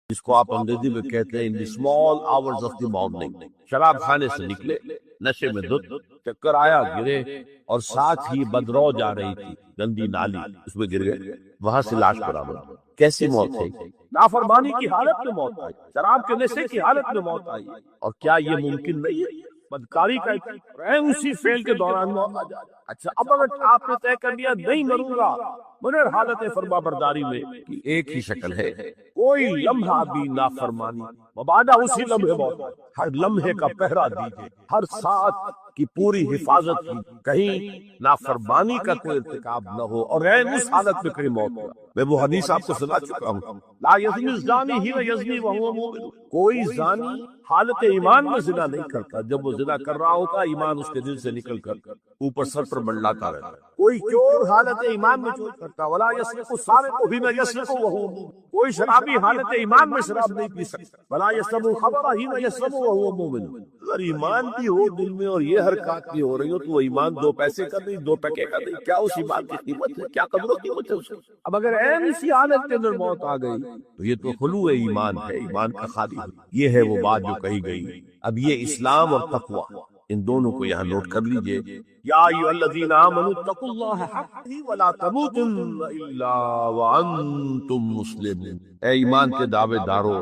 جس کو آپ انگریزی میں کہتے ہیں in the small hours of the morning. شراب خانے سے نکلے، نشے میں دھت، چکر آیا، گرے، اور ساتھ ہی بدرو جا رہی تھی گندی نالی، اس میں گر گئے، وہاں سے لاش برآمد. کیسی موت ہے؟ نافرمانی کی حالت میں موت آئی، شراب کے نشے کی حالت میں موت آئی. اور کیا یہ ممکن نہیں ہے؟ بدکاری کا اسی فیل کے دوران موت آ جائے. اچھا، اب اگر آپ نے طے کر لیا نہیں مروں گا، مگر حالت فرما برداری میں کی ایک ہی شکل ہے، کوئی لمحہ بھی نافرمانی، مبادا اسی لمحے موت آئے. ہر لمحے کا پہرا دیجیے، ہر ساتھ کی پوری حفاظت کی، کہیں نافرمانی کا کوئی ارتکاب نہ ہو، اور اس حالت میں کہیں موت ہو. میں وہ حدیث آپ کو سنا چکا ہوں، لا یزنی الزانی حین یزنی وہو مؤمن. کوئی زانی حالت ایمان میں زنا نہیں کرتا، جب وہ زنا کر رہا ہوتا ایمان اس کے دل سے نکل کر اوپر سر پر منڈلاتا رہتا ہے. کوئی چور حالت ایمان میں چور کرتا، ولا یسرق السارق حین یسرق وہو مؤمن. کوئی شرابی حالت ایمان میں شراب نہیں پی سکتا، ولا یشرب الخمر حین یشرب وہو مؤمن. اگر ایمان بھی ہو دل میں اور یہ حرکات بھی ہو رہی ہو تو وہ ایمان دو پیسے کا نہیں، دو ٹکے کا نہیں. کیا اس ایمان کی قیمت ہے؟ کیا قدر و قیمت ہے اس کی؟ اب اگر اسی حالت کے اندر موت آ گئی تو یہ تو خلوع ایمان ہے، ایمان کا خالی. یہ ہے وہ بات جو کہی گئی. اب یہ اسلام اور تقوی، ان دونوں کو یہاں نوٹ کر لیجئے. یا ایھا الذین آمنوا اتقوا اللہ حق تقاته ولا تموتن الا وانتم مسلمون. اے ایمان کے دعوے دارو،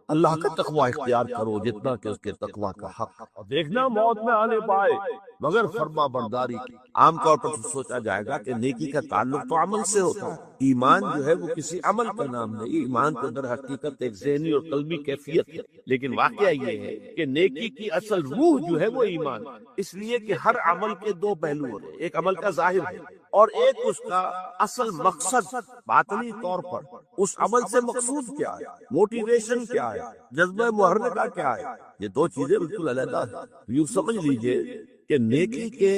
اللہ کا تقوی اختیار کرو جتنا کہ اس کے تقوی کا حق. اور دیکھنا موت میں آنے پائے مگر فرما برداری کی. عام طور پر سوچا جائے گا کہ نیکی کا تعلق تو عمل سے ہوتا ہے. ایمان جو ہے وہ کسی عمل کا نام نہیں، ایمان کے اندر حقیقت ایک ذہنی اور قلبی کیفیت ہے. لیکن واقعہ یہ ہے کہ نیکی کی اصل روح جو ہے وہ ایمان، اس لیے کہ ہر عمل کے دو پہلو ہوتے ہیں. ایک عمل کا ظاہر ہے اور ایک اس کا اصل مقصد. باطنی طور پر اس عمل سے مقصود کیا ہے، موٹیویشن کیا ہے، جذبہ محرکہ کیا ہے، یہ دو چیزیں بالکل علیحدہ ہیں. یوں سمجھ لیجئے کہ نیکی کے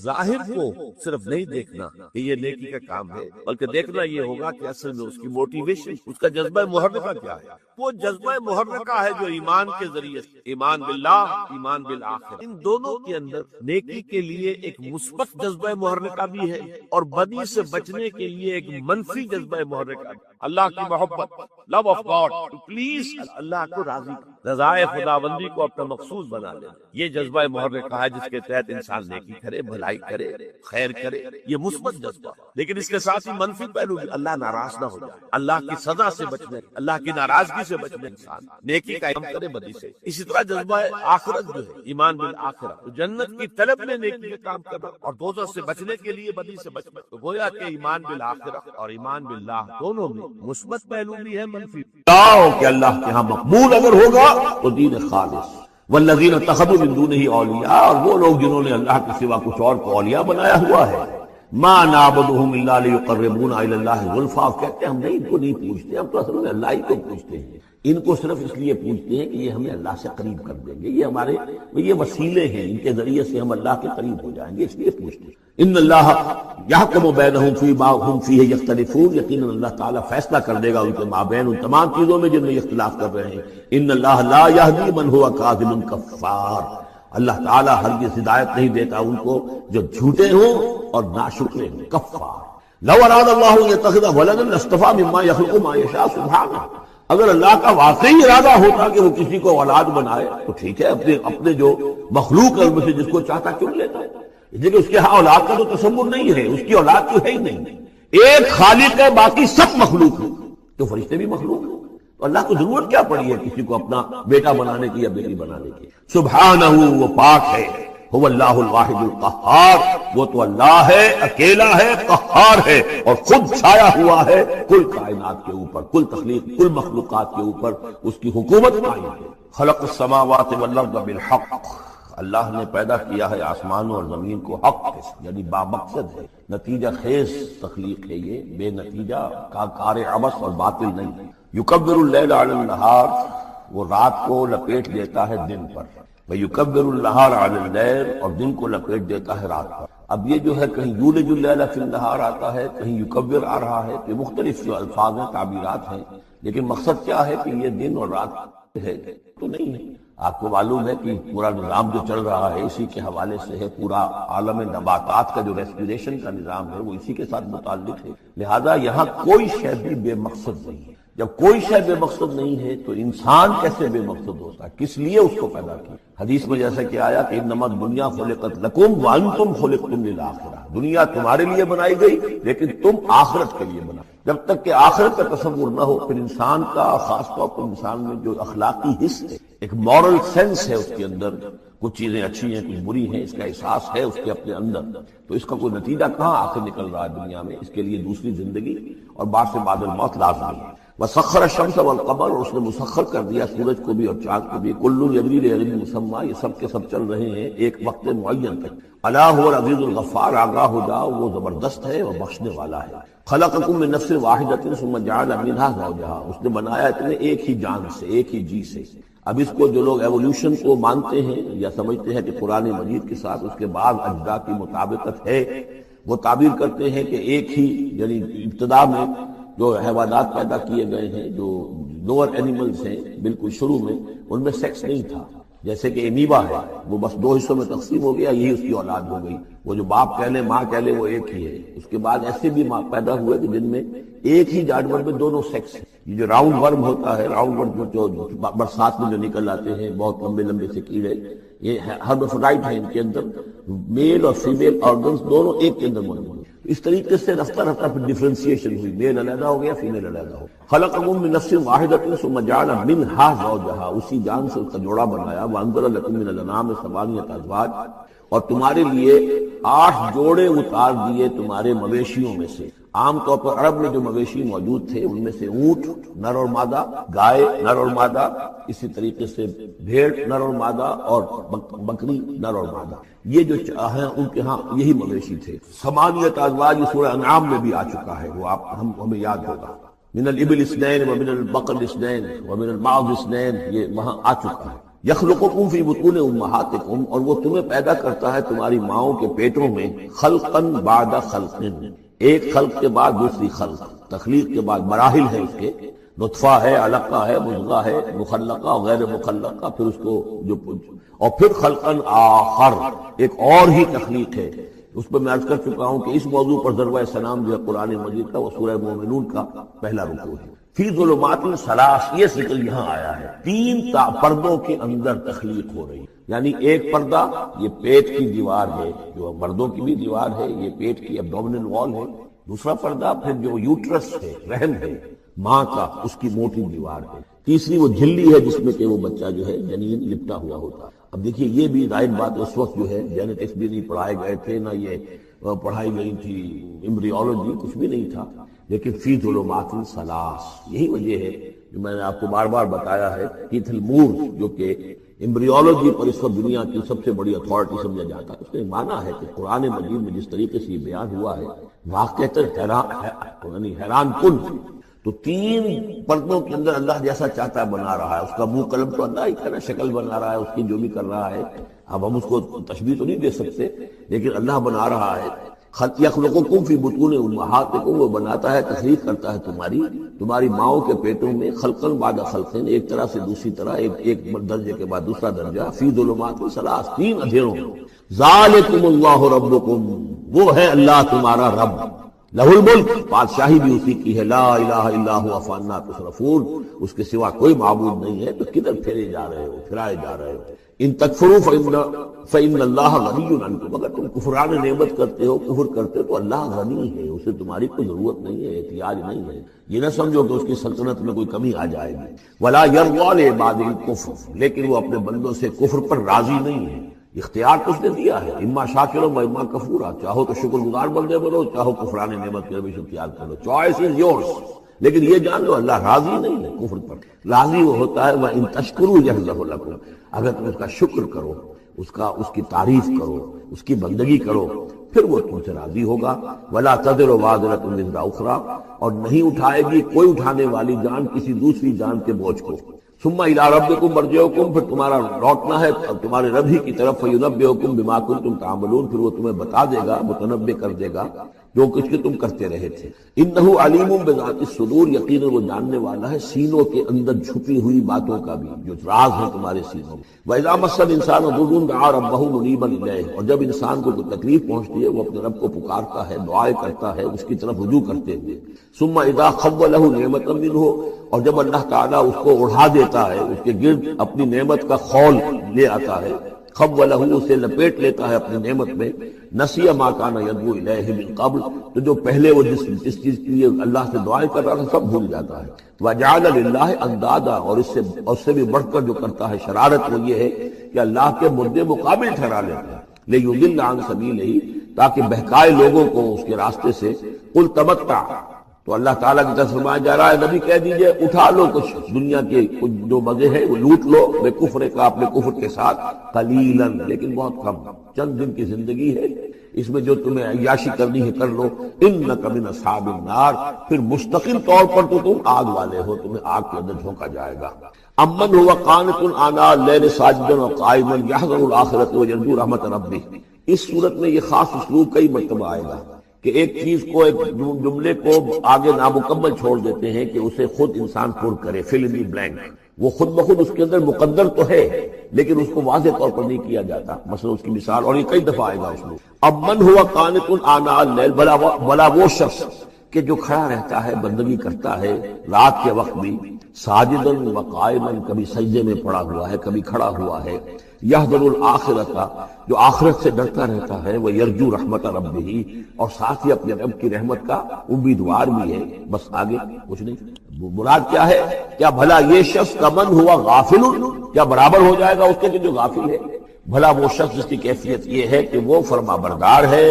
ظاہر کو صرف نہیں دیکھنا کہ یہ نیکی کا کام ہے، بلکہ دیکھنا یہ ہوگا کہ اصل میں اس کی موٹیویشن، اس کا جذبہ محرکہ کیا ہے. وہ جذبہ محرکہ ہے جو ایمان کے ذریعے سے، ایمان باللہ، ایمان بالآخرہ، ان دونوں کے اندر نیکی کے لیے ایک مثبت جذبہ محرکہ بھی ہے اور بدی سے بچنے کے لیے ایک منفی جذبہ محرکہ بھی. اللہ کی محبت، love of God, to please اللہ کو راضی، رضائے خداوندی کو اپنا مقصود بنا لینا، یہ جذبہ محرکہ ہے جس کے تحت انسان نیکی کرے، بھلائی کرے، خیر کرے. یہ مثبت جذبہ. لیکن اس کے ساتھ ہی منفی پہلو بھی، اللہ ناراض نہ ہو جائے، اللہ کی سزا سے بچنے، اللہ کی ناراضگی سے بچنے، انسان نیکی کا کام کرے بدی سے. اسی طرح جذبہ آخرت جو ہے، ایمان بالآخرہ، تو جنت کی طلب میں نیکی کا کام کرنا اور دوزخ سے بچنے کے لیے بدی سے بچنا. تو گویا کہ ایمان بالآخرہ اور ایمان باللہ دونوں میں مثبت پہلو بھی ہے، منفی. کہ اللہ کے ہاں مقبول اگر ہوگا تو دین خالص. والذین اتخذوا من دونہ اولیاء، اور وہ لوگ جنہوں نے اللہ کے سوا کچھ اور کو اولیاء بنایا ہوا ہے. ما نعبدهم الا لیقربونا الی اللہ زلفیٰ، کہتے ہیں ہم نہیں، ان کو نہیں پوچھتے، ہم تو اصل میں اللہ ہی کو پوچھتے ہیں. ان کو صرف اس لیے پوچھتے ہیں کہ یہ ہمیں اللہ سے قریب کر دیں گے، یہ ہمارے یہ وسیلے ہیں، ان کے ذریعے سے ہم اللہ کے قریب ہو جائیں گے، اس لیے پوچھتے ہیں. ان اللہ یحکم بینہم فیما ھم فیہ یختلفون، یقیناً اللہ تعالیٰ فیصلہ کر دے گا ان کے مابین ان تمام چیزوں میں جن میں اختلاف کر رہے ہیں. ان اللہ لا یہدی من ھو کاذب کفار، اللہ تعالیٰ ہرگز ہدایت نہیں دیتا ان کو جو جھوٹے ہوں اور ناشکرے ہوں، کفار. لو اراد اللہ ان یتخذ ولدا لاصطفیٰ مما یخلق ما یشاء سبحانہ، اگر اللہ کا واقعی ارادہ ہوتا کہ وہ کسی کو اولاد بنائے تو ٹھیک ہے، اپنے جو مخلوق ہے ان میں سے جس کو چاہتا چن لیتا ہے. لیکن اس کے ہاں اولاد کا تو تصور نہیں ہے، اس کی اولاد تو ہے ہی نہیں. ایک خالق ہے، باقی سب مخلوق ہے. تو فرشتے بھی مخلوق ہیں، تو اللہ کو ضرورت کیا پڑی ہے کسی کو اپنا بیٹا بنانے کی یا بیٹی بنانے کی. سبحانہ، وہ پاک ہے. هو اللہ الواحد القہار، وہ تو اللہ ہے، اکیلا ہے، قہار ہے، اور خود چھایا ہوا ہے کل کائنات کے اوپر، کل تخلیق، کل مخلوقات کے اوپر اس کی حکومت قائم ہے. خلق السماوات والارض بالحق، اللہ نے پیدا کیا ہے آسمانوں اور زمین کو حق کے ساتھ، یعنی با مقصد ہے، نتیجہ خیز تخلیق ہے، یہ بے نتیجہ کار عبث اور باطل نہیں ہے. یکبر اللیل علی النہار، وہ رات کو لپیٹ دیتا ہے دن پر. وَيُكَبِّرُ النَّهَارَ عَلَى اللَّيْلِ، اور دن کو لپیٹ دیتا ہے رات پر. اب یہ جو ہے کہیں یولج اللیل فی النہار آتا ہے، کہیں یکبر آ رہا ہے، کہ مختلف جو الفاظ ہیں، تعبیرات ہیں، لیکن مقصد کیا ہے کہ یہ دن اور رات ہے تو نہیں ہے. آپ کو معلوم ہے کہ پورا نظام جو چل رہا ہے اسی کے حوالے سے ہے، پورا عالم نباتات کا جو ریسپیریشن کا نظام ہے وہ اسی کے ساتھ متعلق ہے. لہذا یہاں کوئی شے بھی بے مقصد نہیں ہے. جب کوئی شے بے مقصد نہیں ہے تو انسان کیسے بے مقصد ہوتا ہے؟ کس لیے اس کو پیدا کیا؟ حدیث میں جیسا کہ آیا کہ انما الدنیا خلقت لکم وانتم خلقتم للآخرہ، دنیا تمہارے لیے بنائی گئی لیکن تم آخرت کے لیے بنا۔ جب تک کہ آخرت کا تصور نہ ہو پھر انسان کا، خاص طور پر انسان میں جو اخلاقی حص ہے، ایک مورل سینس ہے اس کے اندر، کچھ چیزیں اچھی ہیں کچھ بری ہیں، اس کا احساس ہے اس کے اپنے اندر، تو اس کا کوئی نتیجہ کہاں آخر نکل رہا ہے دنیا میں؟ اس کے لیے دوسری زندگی اور بعد سے بعد الموت لازمی ہے۔ وسخر الشمس والقمر، اور اس نے مسخر کر دیا سورج کو بھی اور چاند کو بھی، کل یجری لاجل مسمى، یہ سب کے سب چل رہے ہیں ایک وقت معین تک۔ الا هو العزیز الغفار، آگاہ ہو جاؤ وہ زبردست ہے اور بخشنے والا ہے۔ خلقکم من نفس واحدۃ ثم جعل منها زوجها، اس نے بنایا تمہیں ایک ہی جان سے، ایک ہی جی سے۔ اب اس کو جو لوگ ایولیوشن کو مانتے ہیں یا سمجھتے ہیں کہ قرآن مجید کے ساتھ اس کے بعد اجزاء کی مطابقت ہے، وہ تعبیر کرتے ہیں کہ ایک ہی، یعنی ابتدا میں جو حیوانات پیدا کیے گئے ہیں، جو لوور اینیملز ہیں بالکل شروع میں، ان میں سیکس نہیں تھا، جیسے کہ امیبا ہے، وہ بس دو حصوں میں تقسیم ہو گیا، یہی اس کی اولاد ہو گئی، وہ جو باپ کہہ لے ماں کہہ لے وہ ایک ہی ہے۔ اس کے بعد ایسے بھی پیدا ہوئے کہ جن میں ایک ہی جانور میں دونوں سیکس ہیں۔ یہ جو راؤنڈ ورم ہوتا ہے، راؤنڈ ورم جو برسات میں جو نکل آتے ہیں بہت لمبے لمبے سے کیڑے، یہ ہرمافرڈائٹ ہیں، ان کے اندر میل اور فیمیل آرگنز دونوں ایک کے اندر موجود ہیں۔ اس طریقے سے رفتہ رفتہ پھر ڈیفرینسیشن ہوئی، میل علیحدہ ہو گیا، فیمیل علیحدہ ہو۔ خلقکم من نفس واحدۃ ثم جعل منها زوجها، اسی جان سے اس کا جوڑا بنایا۔ وانزل لکم من الانعام ثمانیۃ ازواج، اور تمہارے لیے 8 جوڑے اتار دیے تمہارے مویشیوں میں سے۔ عام طور پر عرب میں جو مویشی موجود تھے ان میں سے اونٹ نر اور مادہ، گائے نر اور مادہ، اسی طریقے سے بھیڑ نر اور مادہ، اور بکری نر اور مادہ، یہ جو ہیں ان کے ہاں یہی مویشی تھے۔ ثمانیۃ ازواج یہ سورہ انعام میں بھی آ چکا ہے، وہ ہمیں یاد ہوگا۔ من الابل اثنین ومن البقر اثنین ومن المعز اثنین، یہ وہاں آ چکا ہے۔ یخلقکم فی بطون امہاتکم، اور وہ تمہیں پیدا کرتا ہے تمہاری ماؤں کے پیٹوں میں، خلقا بعد خلق، ایک خلق کے بعد دوسری خلق، تخلیق کے بعد مراحل ہیں اس کے، نطفہ ہے، علقہ ہے، مضغہ ہے، مخلقہ غیر مخلقہ، پھر اس کو جو، اور پھر خلقا آخر، ایک اور ہی تخلیق ہے۔ اس پر میں عرض کر چکا ہوں کہ اس موضوع پر ضربہ سلام جو ہے قرآن مجید کا، وہ سورہ مومنون کا پہلا رکوع ہے۔ فی ظلمات ثلاث، یہ ذکر یہاں آیا ہے، 3 پردوں کے اندر تخلیق ہو رہی ہے، یعنی ایک پردہ یہ پیٹ کی دیوار ہے، جو مردوں کی بھی دیوار ہے، یہ پیٹ کی ایبڈومینل وال ہے۔ دوسرا پردہ پھر جو یوٹرس ہے، رحم ہے ماں کا، اس کی موٹی دیوار ہے۔ تیسری وہ جھلی ہے جس میں کہ وہ بچہ جو ہے جنین لپٹا ہوا ہوتا ہے۔ اب دیکھیے یہ بھی ظاہر بات، اس وقت جو ہے جینیٹکس بھی نہیں پڑھائے گئے تھے، نہ یہ پڑھائی گئی تھی ایمبریولوجی، کچھ بھی نہیں تھا، لیکن فی ظلمات ثلاث، یہی وجہ ہے جو میں نے آپ کو بار بار بتایا ہے۔ کیتھل مور جو کہ ایمبریولوجی پر اس وقت دنیا کی سب سے بڑی اتھارٹی سمجھا جاتا ہے، اس نے مانا ہے کہ قرآن مجید میں جس طریقے سے یہ بیان ہوا ہے واقعتاً حیران کن۔ تو 3 پردوں کے اندر اللہ جیسا چاہتا ہے بنا رہا ہے، اس کا منہ قلم تو اللہ ہی ہے نا، شکل بنا رہا ہے اس کی جو بھی کر رہا ہے، اب ہم اس کو تشبیہ تو نہیں دے سکتے، لیکن اللہ بنا رہا ہے۔ یخلقکم فی بطون امہاتکم، وہ بناتا ہے، تخلیق کرتا ہے تمہاری ماؤں کے پیٹوں میں، خلقا بعد خلق، ایک طرح سے دوسری طرح، ایک درجے کے بعد دوسرا درجہ، فی ظلمات ثلاث، 3 اندھیروں میں۔ ذالکم اللہ ربکم، وہ ہے اللہ تمہارا رب، لہ الملک، بادشاہی بھی اسی کی ہے، لا الہ الا هو فانا تصرفون، اس کے سوا کوئی معبود نہیں ہے، تو کدھر پھرائے جا رہے ہو۔ ان تکفروا فإن اللہ غنی عنکم، اگر تم کفران نعمت کرتے ہو، کفر کرتے ہو، تو اللہ غنی ہے، اسے تمہاری کوئی ضرورت نہیں ہے، احتیاج نہیں ہے، یہ نہ سمجھو کہ اس کی سلطنت میں کوئی کمی آ جائے گی۔ ولا یرضی لعبادہ الکفر، لیکن وہ اپنے بندوں سے کفر پر راضی نہیں ہے، اختیار تو اس نے دیا ہے، اما شاکرا و اما کفورا، چاہو تو شکر گزار بندے بنو، چاہو کفران نعمت کے روش اختیار کرو، چوائس از یورس۔ لیکن یہ جان لو اللہ راضی نہیں ہے کفر پر، راضی وہ ہوتا ہے وَإِن تَشْكُرُوا يَرْضَهُ لَكُمْ، اگر تم اس کا شکر کرو، اس کی تعریف کرو، اس کی بندگی کرو، پھر وہ تم سے راضی ہوگا۔ وَلَا تَزِرُ وَازِرَةٌ وِزْرَ أُخْرَىٰ، اور نہیں اٹھائے گی کوئی اٹھانے والی جان کسی دوسری جان کے بوجھ کو۔ ثُمَّ إِلَىٰ رَبِّكُمْ مَرْجِعُكُمْ، پھر تمہارا لوٹنا ہے تمہارے رب ہی کی طرف، فَيُنَبِّئُكُمْ بِمَا كُنتُمْ تَعْمَلُونَ، پھر وہ تمہیں بتا دے گا، متنبع کر دے گا جو کچھ کہ تم کرتے رہے تھے۔ انہ علیم بذات الصدور، یقیناً وہ جاننے والا ہے سینوں کے اندر چھپی ہوئی باتوں کا بھی، جو راز ہیں تمہارے سینوں میں۔ وَإِذَا مَسَّ الْإِنسَانَ ضُرٌّ دَعَا رَبَّهُ مُنِيبًا إِلَيْهِ، اور جب انسان کو کوئی تکلیف پہنچتی ہے وہ اپنے رب کو پکارتا ہے، دعائیں کرتا ہے اس کی طرف رجوع کرتے ہوئے۔ ثُمَّ إِذَا خَوَّلَهُ نِعْمَةً مِّنْهُ، اور جب اللہ تعالیٰ اس کو اڑا دیتا ہے، اس کے گرد اپنی نعمت کا خول لے آتا ہے، خولہ اسے لپیٹ لیتا ہے اپنی نعمت میں، نسی ما کان یدعو الیہ من قبل، تو جو پہلے وہ جس چیز کے لیے اللہ سے دعائیں کر رہا تھا سب بھول جاتا ہے۔ وجعل للہ اندادا، اور اس سے بھی بڑھ کر جو کرتا ہے شرارت وہ یہ ہے کہ اللہ کے مدے مقابل ٹھہرا لیتا ہے، لیضل عن سبیلہ، تاکہ بہکائے لوگوں کو اس کے راستے سے۔ قل تمتع، تو اللہ تعالیٰ کی طرف فرمایا جا رہا ہے نبی کہہ دیجئے اٹھا لو کچھ دنیا کے کچھ جو مزے ہیں وہ لوٹ لو، بے کفر کا اپنے کفر کے ساتھ، قلیلاً لیکن بہت کم، چند دن کی زندگی ہے، اس میں جو تمہیں عیاشی کرنی ہے کر لو۔ انک من اصحاب النار، پھر مستقل طور پر تو تم آگ والے ہو، تمہیں آگ کے اندر جھونکا جائے گا۔ امن هو قانت آناء اللیل ساجدا وقائما یحذر الآخرۃ ویرجو رحمت ربہ، اس صورت میں یہ خاص اسلوب کئی مرتبہ آئے گا کہ ایک چیز کو، ایک جملے کو آگے نامکمل چھوڑ دیتے ہیں کہ اسے خود انسان پر کرے، فل ان دی بلینک، وہ خود بخود اس کے اندر مقدر تو ہے لیکن اس کو واضح طور پر نہیں کیا جاتا، مثلا اس کی مثال، اور یہ کئی دفعہ آئے گا اس میں۔ اب من ہوا قانت آناء اللیل، بلا وہ شخص کہ جو کھڑا رہتا ہے، بندگی کرتا ہے رات کے وقت بھی، ساجدن و قائما، کبھی سجدے میں پڑا ہوا ہے کبھی کھڑا ہوا ہے، یحذر الآخرۃ، جو آخرت سے ڈرتا رہتا ہے، وہ یرجو رحمت ربہ، اور ساتھ ہی اپنے رب کی رحمت کا امیدوار بھی ہے۔ بس آگے کچھ نہیں، مراد کیا ہے؟ کیا بھلا یہ شخص کمن ہوا غافل، کیا برابر ہو جائے گا اس کے کہ جو غافل ہے؟ بھلا وہ شخص جس کی کیفیت یہ ہے کہ وہ فرما بردار ہے،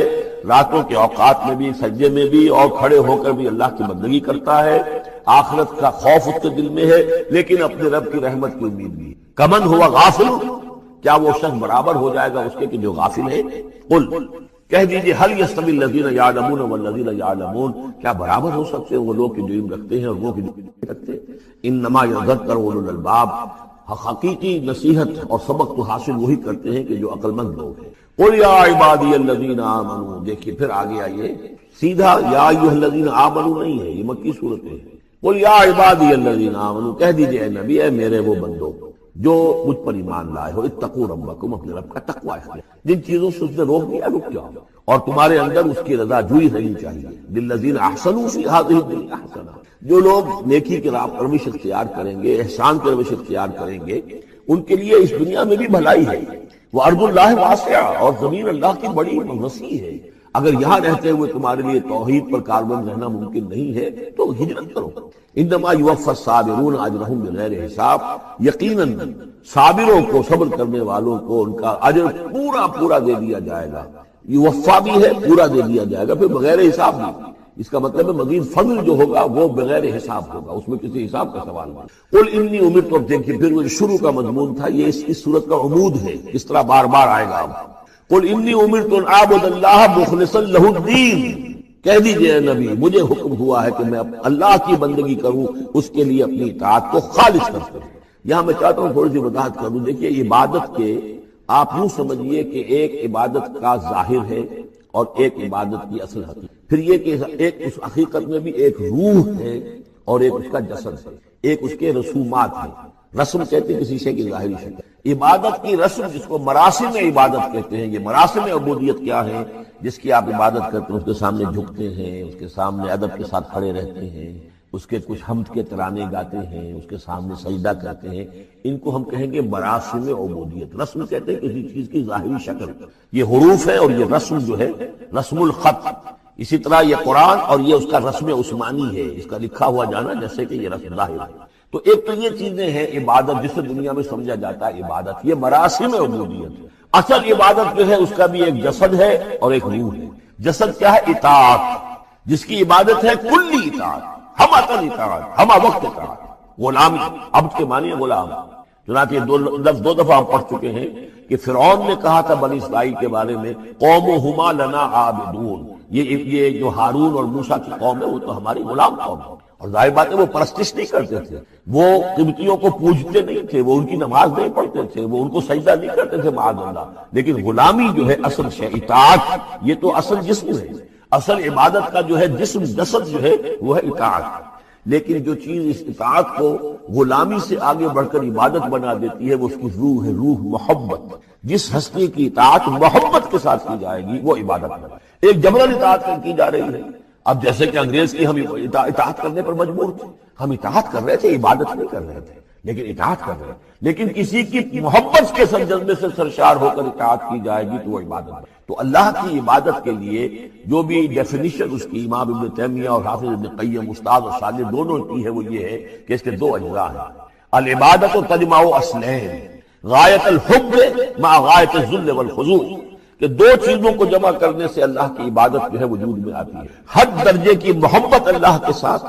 راتوں کے اوقات میں بھی، سجدے میں بھی، اور کھڑے ہو کر بھی اللہ کی بندگی کرتا ہے، آخرت کا خوف اس کے دل میں ہے لیکن اپنے رب کی رحمت کی امید بھی۔ کمن ہوا غافل، کیا وہ شخص برابر ہو جائے گا اس کے کہ جو غافل ہے؟ قل، کہہ دیجئے هل يستوي الذين يعلمون والذين يعلمون، کیا برابر ہو سکتے ہیں وہ لوگ کہ جو علم رکھتے ہیں اور وہ کہ جو علم رکھتے ہیں؟ انما يذكر اولو الالباب، حقیقی نصیحت اور سبق تو حاصل وہی کرتے ہیں کہ جو عقل مند لوگ ہیں۔ قل یا عبادی الذین آمنوا، دیکھیے پھر آگے آئیے، سیدھا یا ایھا الذین آمنوا نہیں ہے، یہ مکی صورت ہے۔ قل یا عبادی الذین آمنوا، کہہ دیجئے اے نبی، اے میرے وہ بندو جو مجھ پر ایمان لائے ہو، اتقوا ربکم، اپنے رب کا تقوی اختیار، جن چیزوں سے اس نے روک دیا رک جاؤ، اور تمہارے اندر اس کی رضا جوئی رہنی چاہیے۔ للذین احسنوا فی ہذہ الدنیا حسنہ، جو لوگ نیکی کی راہ پر روش اختیار کریں گے، احسان کی روش اختیار کریں گے، ان کے لیے اس دنیا میں بھی بھلائی ہے۔ وارض اللہ واسعہ، اور زمین اللہ کی بڑی وسیع ہے۔ اگر یہاں رہتے ہوئے تمہارے لیے توحید پر کاربند رہنا ممکن نہیں ہے تو ہجرت کرو۔ انما یوفی الصابرون اجرہم بغیر حساب، یقیناً صابروں کو، صبر کرنے والوں کو ان کا اجر پورا پورا دے دیا جائے گا۔ یوفا بھی ہے، پورا دے دیا جائے گا، پھر بغیر حساب بھی، اس کا مطلب ہے مزید فضل جو ہوگا وہ بغیر حساب ہوگا، اس میں کسی حساب کا سوال نہیں۔ قل انی امرت، اب دیکھیے پھر وہ شروع کا مضمون تھا، یہ اس صورت کا عمود ہے، اس طرح بار بار آئے گا۔ قل انی امرت ان اعبد اللہ مخلصا لہ الدین، کہہ دیجئے اے نبی مجھے حکم ہوا ہے کہ میں اللہ کی بندگی کروں، اس کے لیے اپنی اطاعت کو خالص کروں۔ یہاں میں چاہتا ہوں تھوڑی سی وضاحت کروں۔ دیکھیے عبادت کے آپ یوں سمجھیے کہ ایک عبادت کا ظاہر ہے اور ایک عبادت کی اصل حقیقت، پھر یہ کہ ایک اس حقیقت میں بھی ایک روح ہے اور ایک اس کا جسد ہے، ایک اس کے رسومات ہیں۔ رسم کہتے ہیں کسی شے کی ظاہری شکل، عبادت کی رسم جس کو مراسم عبادت کہتے ہیں۔ یہ مراسم عبودیت کیا ہے؟ جس کی آپ عبادت کرتے ہیں، اس کے سامنے جھکتے ہیں، اس کے سامنے ادب کے ساتھ کھڑے رہتے ہیں، اس کے کچھ حمد کے ترانے گاتے ہیں، اس کے سامنے سجدہ کرتے ہیں، ان کو ہم کہیں گے مراسم عبودیت۔ رسم کہتے ہیں کسی چیز کی ظاہری شکل، یہ حروف ہے، اور یہ رسم جو ہے رسم الخط، اسی طرح یہ قرآن اور یہ اس کا رسم عثمانی ہے، اس کا لکھا ہوا جانا جیسے کہ یہ رسم ظاہر ہے۔ تو ایک تو یہ چیزیں ہیں عبادت جسے دنیا میں سمجھا جاتا ہے عبادت، یہ مراسم عبودیت۔ اصل عبادت جو ہے اس کا بھی ایک جسد ہے اور ایک روح ہے۔ جسد کیا ہے؟ اطاعت، جس کی عبادت ہے کلی اطاعت، ہم اطاعت، ہم وقت اطاعت، غلامی، عبد کے معنی ہے غلام۔ چنانچہ یہ لفظ دو دفعہ ہم پڑھ چکے ہیں کہ فرعون نے کہا تھا بنی اسرائیل کے بارے میں قومہما لنا عابدون، یہ جو ہارون اور موسیٰ کی قوم ہے وہ تو ہماری غلام قوم ہے، اور ظاہر بات ہے وہ پرستش نہیں کرتے تھے، وہ قبطیوں کو پوجتے نہیں تھے، وہ ان کی نماز نہیں پڑھتے تھے، وہ ان کو سجدہ نہیں کرتے تھے معاذ اللہ، لیکن غلامی جو ہے اصل شے، اطاعت یہ تو اصل جسم ہے۔ اصل عبادت کا جو ہے جسم جسد جو ہے وہ ہے اطاعت، لیکن جو چیز اس اطاعت کو غلامی سے آگے بڑھ کر عبادت بنا دیتی ہے وہ اس کی روح ہے، روح محبت۔ جس ہستی کی اطاعت محبت کے ساتھ کی جائے گی وہ عبادت ہے، ایک جبرن اطاعت کی جا رہی ہے۔ اب جیسے کہ انگریز کی ہم اطاعت کرنے پر مجبور تھے، ہم اطاعت کر رہے تھے، عبادت نہیں کر رہے تھے لیکن اطاعت کر رہے ہیں، لیکن کسی کی محبت کے جذبے سے سرشار ہو کر اطاعت کی جائے گی تو وہ عبادت ہے۔ تو اللہ کی عبادت کے لیے جو بھی ڈیفینیشن اس کی امام ابن تیمیہ اور حافظ ابن قیم استاد اور شاگرد دونوں کی ہے وہ یہ ہے کہ اس کے دو اجزاء ہیں۔ العبادت تجمع اصلین، غایت الحب مع غایت الذل والخضوع، کہ دو چیزوں کو جمع کرنے سے اللہ کی عبادت جو ہے وجود میں آتی ہے، حد درجے کی محبت اللہ کے ساتھ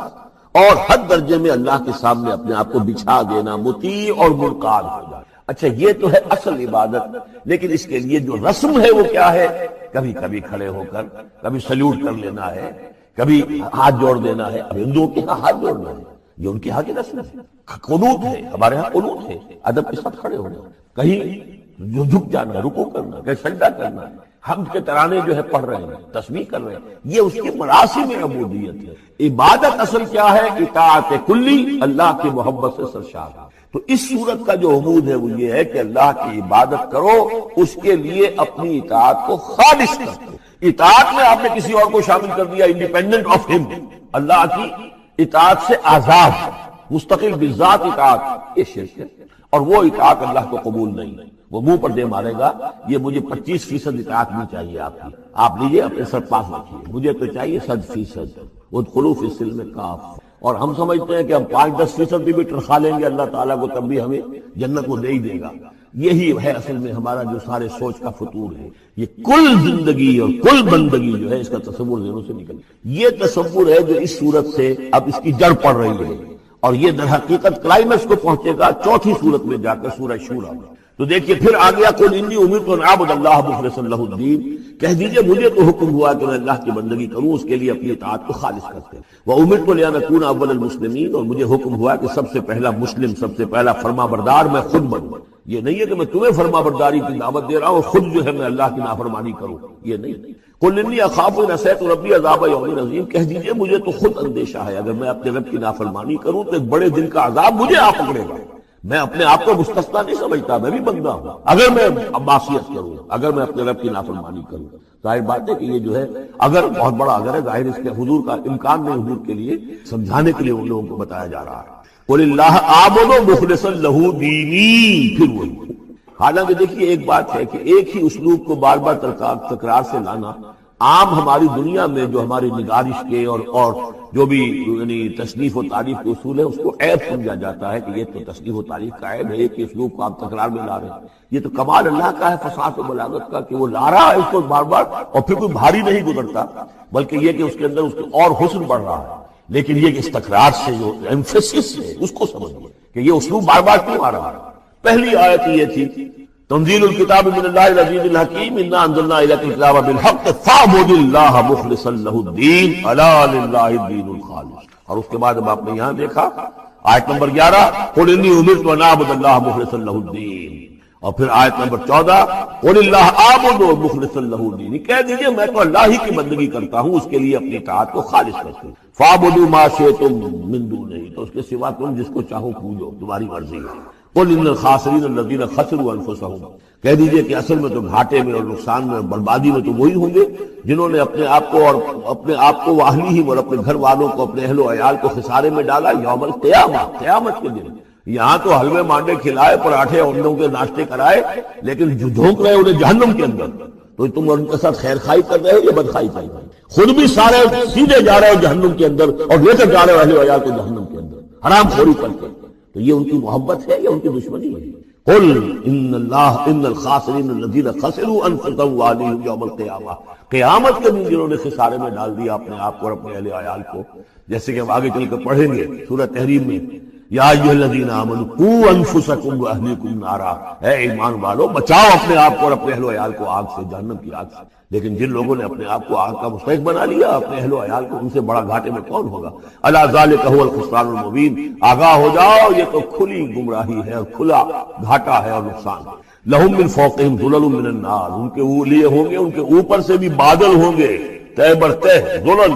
اور حد درجے میں اللہ کے سامنے اپنے آپ کو بچھا دینا، مطیع اور منقاد ہو جائے۔ اچھا یہ تو ہے اصل عبادت، لیکن اس کے لیے جو رسم ہے وہ کیا ہے؟ کبھی کبھی کھڑے ہو کر کبھی سلیوٹ کر لینا ہے، کبھی ہاتھ جوڑ دینا ہے۔ اب ہندوؤں کے ہاں ہاتھ جوڑنا ہے، یہ ان کے ہاں کی رسم ہے۔ قنوت ہے، ہمارے ہاں قنوت ہے، ادب کے ساتھ کھڑے ہونا، کہیں جو جھک جانا، رکوع کرنا، کہیں سجدہ کرنا، حمد کے ترانے جو ہے پڑھ رہے ہیں، تسبیح کر رہے ہیں، یہ اس کی مراسم عبودیت ہے۔ عبادت اصل کیا ہے؟ اطاعت کلی، اللہ کی محبت سے سرشار۔ تو اس صورت کا جو عمود ہے وہ یہ ہے کہ اللہ کی عبادت کرو، اس کے لیے اپنی اطاعت کو خالص کرو۔ اطاعت میں آپ نے کسی اور کو شامل کر دیا، انڈیپینڈنٹ آف ہم، اللہ کی اطاعت سے آزاد، مستقل بذات اطاعت، یہ شرک ہے، اور وہ اطاعت اللہ کو قبول نہیں ہے۔ وہ منہ پر دے مارے گا، یہ مجھے 25% اطاعت نہیں چاہیے آپ کی، آپ لیجئے اپنے سر پاس رکھیے، مجھے تو چاہیے 100%۔ ادخلوا فی السلم کافہ، اور ہم سمجھتے ہیں کہ ہم 5-10% بھی تنخواہ لیں گے اللہ تعالیٰ کو تب بھی ہمیں جنت کو دے ہی دے گا۔ یہی ہے اصل میں ہمارا جو سارے سوچ کا فطور ہے۔ یہ کل زندگی اور کل بندگی جو ہے اس کا تصور ذہنوں سے نکل، یہ تصور ہے جو اس صورت سے اب اس کی جڑ پڑ رہی ہے، اور یہ در حقیقت کلائمیکس کو پہنچے گا چوتھی صورت میں جا کر سورہ شورى میں۔ تو دیکھیے پھر آ گیا قل انی امرت ان اعبد اللہ مخلصا لہ الدین، کہہ دیجئے مجھے تو حکم ہوا کہ میں اللہ کی بندگی کروں، اس کے لیے اپنی اطاعت کو خالص کرتے ہیں۔ وامرت لان اکون اول المسلمین، اور مجھے حکم ہوا کہ سب سے پہلا مسلم، سب سے پہلا فرما بردار میں خود بنوں۔ یہ نہیں ہے کہ میں تمہیں فرما برداری کی دعوت دے رہا ہوں، خود جو ہے میں اللہ کی نافرمانی کروں، یہ نہیں۔ قل انی اخاف ان عصیت ربی عذاب یوم عظیم، کہہ دیجئے مجھے تو خود اندیشہ ہے اگر میں اپنے رب کی نافرمانی کروں تو ایک بڑے دن کا عذاب مجھے آ پکڑے گا۔ میں اپنے آپ کو مستثنا نہیں سمجھتا، میں بھی بندہ ہوں، اگر میں معصیت کروں، اگر میں اپنے رب کی نافرمانی کروں، ظاہر بات ہے کہ یہ جو ہے اگر بہت بڑا اگر ہے، ظاہر اس کے حضور کا امکان نہیں، حضور کے لیے سمجھانے کے لیے ان لوگوں کو بتایا جا رہا ہے۔ قل اللہ اعبد مخلصا لہ دینی، پھر وہی۔ حالانکہ دیکھیے ایک بات ہے کہ ایک ہی اسلوب کو بار بار تکرار سے لانا عام ہماری دنیا میں جو ہماری نگارش کے اور جو بھی یعنی تصنیف و تعریف کے اصول ہے اس کو عیب سمجھا جاتا ہے کہ یہ تو تصنیف و تعریف کا عیب ہے، ایک ہی اسلوب کو آپ تکرار میں لا رہے ہیں۔ یہ تو کمال اللہ کا ہے، فصاحت و بلاغت کا، کہ وہ لا رہا ہے اس کو بار بار، اور پھر کوئی بھاری نہیں گزرتا، بلکہ یہ کہ اس کے اندر اس کو اور حسن بڑھ رہا ہے۔ لیکن یہ کہ اس تکرار سے جو ایمفیسس ہے اس کو سمجھیے کہ یہ اسلوب بار بار کیوں آ رہا ہے۔ پہلی آیت یہ تھی تنزیل الکتاب من اللہ العزیز الحکیم انا انزلنا الیک الکتاب بالحق فاعبد اللہ مخلصا لہ الدین الا للہ الدین الخالص۔ اور اس کے بعد اب آپ نے یہاں دیکھا آیت نمبر 11 قل انی امرت ان اعبد اللہ مخلصا لہ الدین، اور پھر آیت نمبر 14 قل اللہ اعبد مخلصا لہ الدین، کہہ دیجئے میں تو اللہ ہی کی بندگی کرتا ہوں، اس کے لیے اپنی اطاعت کو خالص کرتا ہوں۔ فاعبدوا ما شئتم من دونہ، تو اس کے سوا تم جس کو چاہو پوجو، تمہاری مرضی ہے۔ قل ان الخاسرین الذین خسروا انفسهم، کہہ دیجئے کہ اصل میں تو گھاٹے میں اور نقصان میں اور بربادی میں تو وہی ہوں گے جنہوں نے اپنے آپ کو اور اپنے آپ کو واہلیہم اور اپنے گھر والوں کو، اپنے اہل و عیال کو خسارے میں ڈالا یوم القیامہ، قیامت کے دن۔ یہاں تو حلوے مانڈے کھلائے، پراٹھے اور انڈوں کے ناشتے کرائے، لیکن جو جھونک رہے انہیں جہنم کے اندر، تو تم ان کے ساتھ خیر خائی کر رہے ہو یا بدخائی کر رہے ہو؟ خود بھی سارے سیدھے جا رہے ہو جہنم کے اندر اور لے کر جا رہے ہو اہل و عیال کو جہنم کے اندر حرام خوری کر کے۔ تو یہ ان کی محبت ہے یا ان کی دشمنی ہے؟ قل ان الخاسرین الذین خسروا انفسهم واہلیہم یوم القیامہ، قیامت کے دن جنہوں نے خسارے میں ڈال دیا اپنے آپ کو اور اپنے اہل عیال کو، جیسے کہ ہم آگے چل کر پڑھیں گے سورہ تحریم میں، یا ایھا الذین آمنوا قوا انفسکم واہلیکم نارا، اے ایمان والو بچاؤ اپنے آپ کو اور اپنے اہل و عیال کو آگ سے، جہنم کی آگ سے۔ لیکن جن لوگوں نے اپنے آپ کو آگ کا مستحق بنا لیا، اپنے اہل و عیال کو، ان سے بڑا گھاٹے میں کون ہوگا؟ الا ذالک هو الخسران المبین، آگاہ ہو جاؤ یہ تو کھلی گمراہی ہے اور کھلا گھاٹا ہے اور نقصان ہے۔ لہم من فوقہم ظلل من النار، ان کے لیے ہوں گے ان کے اوپر سے بھی بادل ہوں گے تہ بر تہ ظلل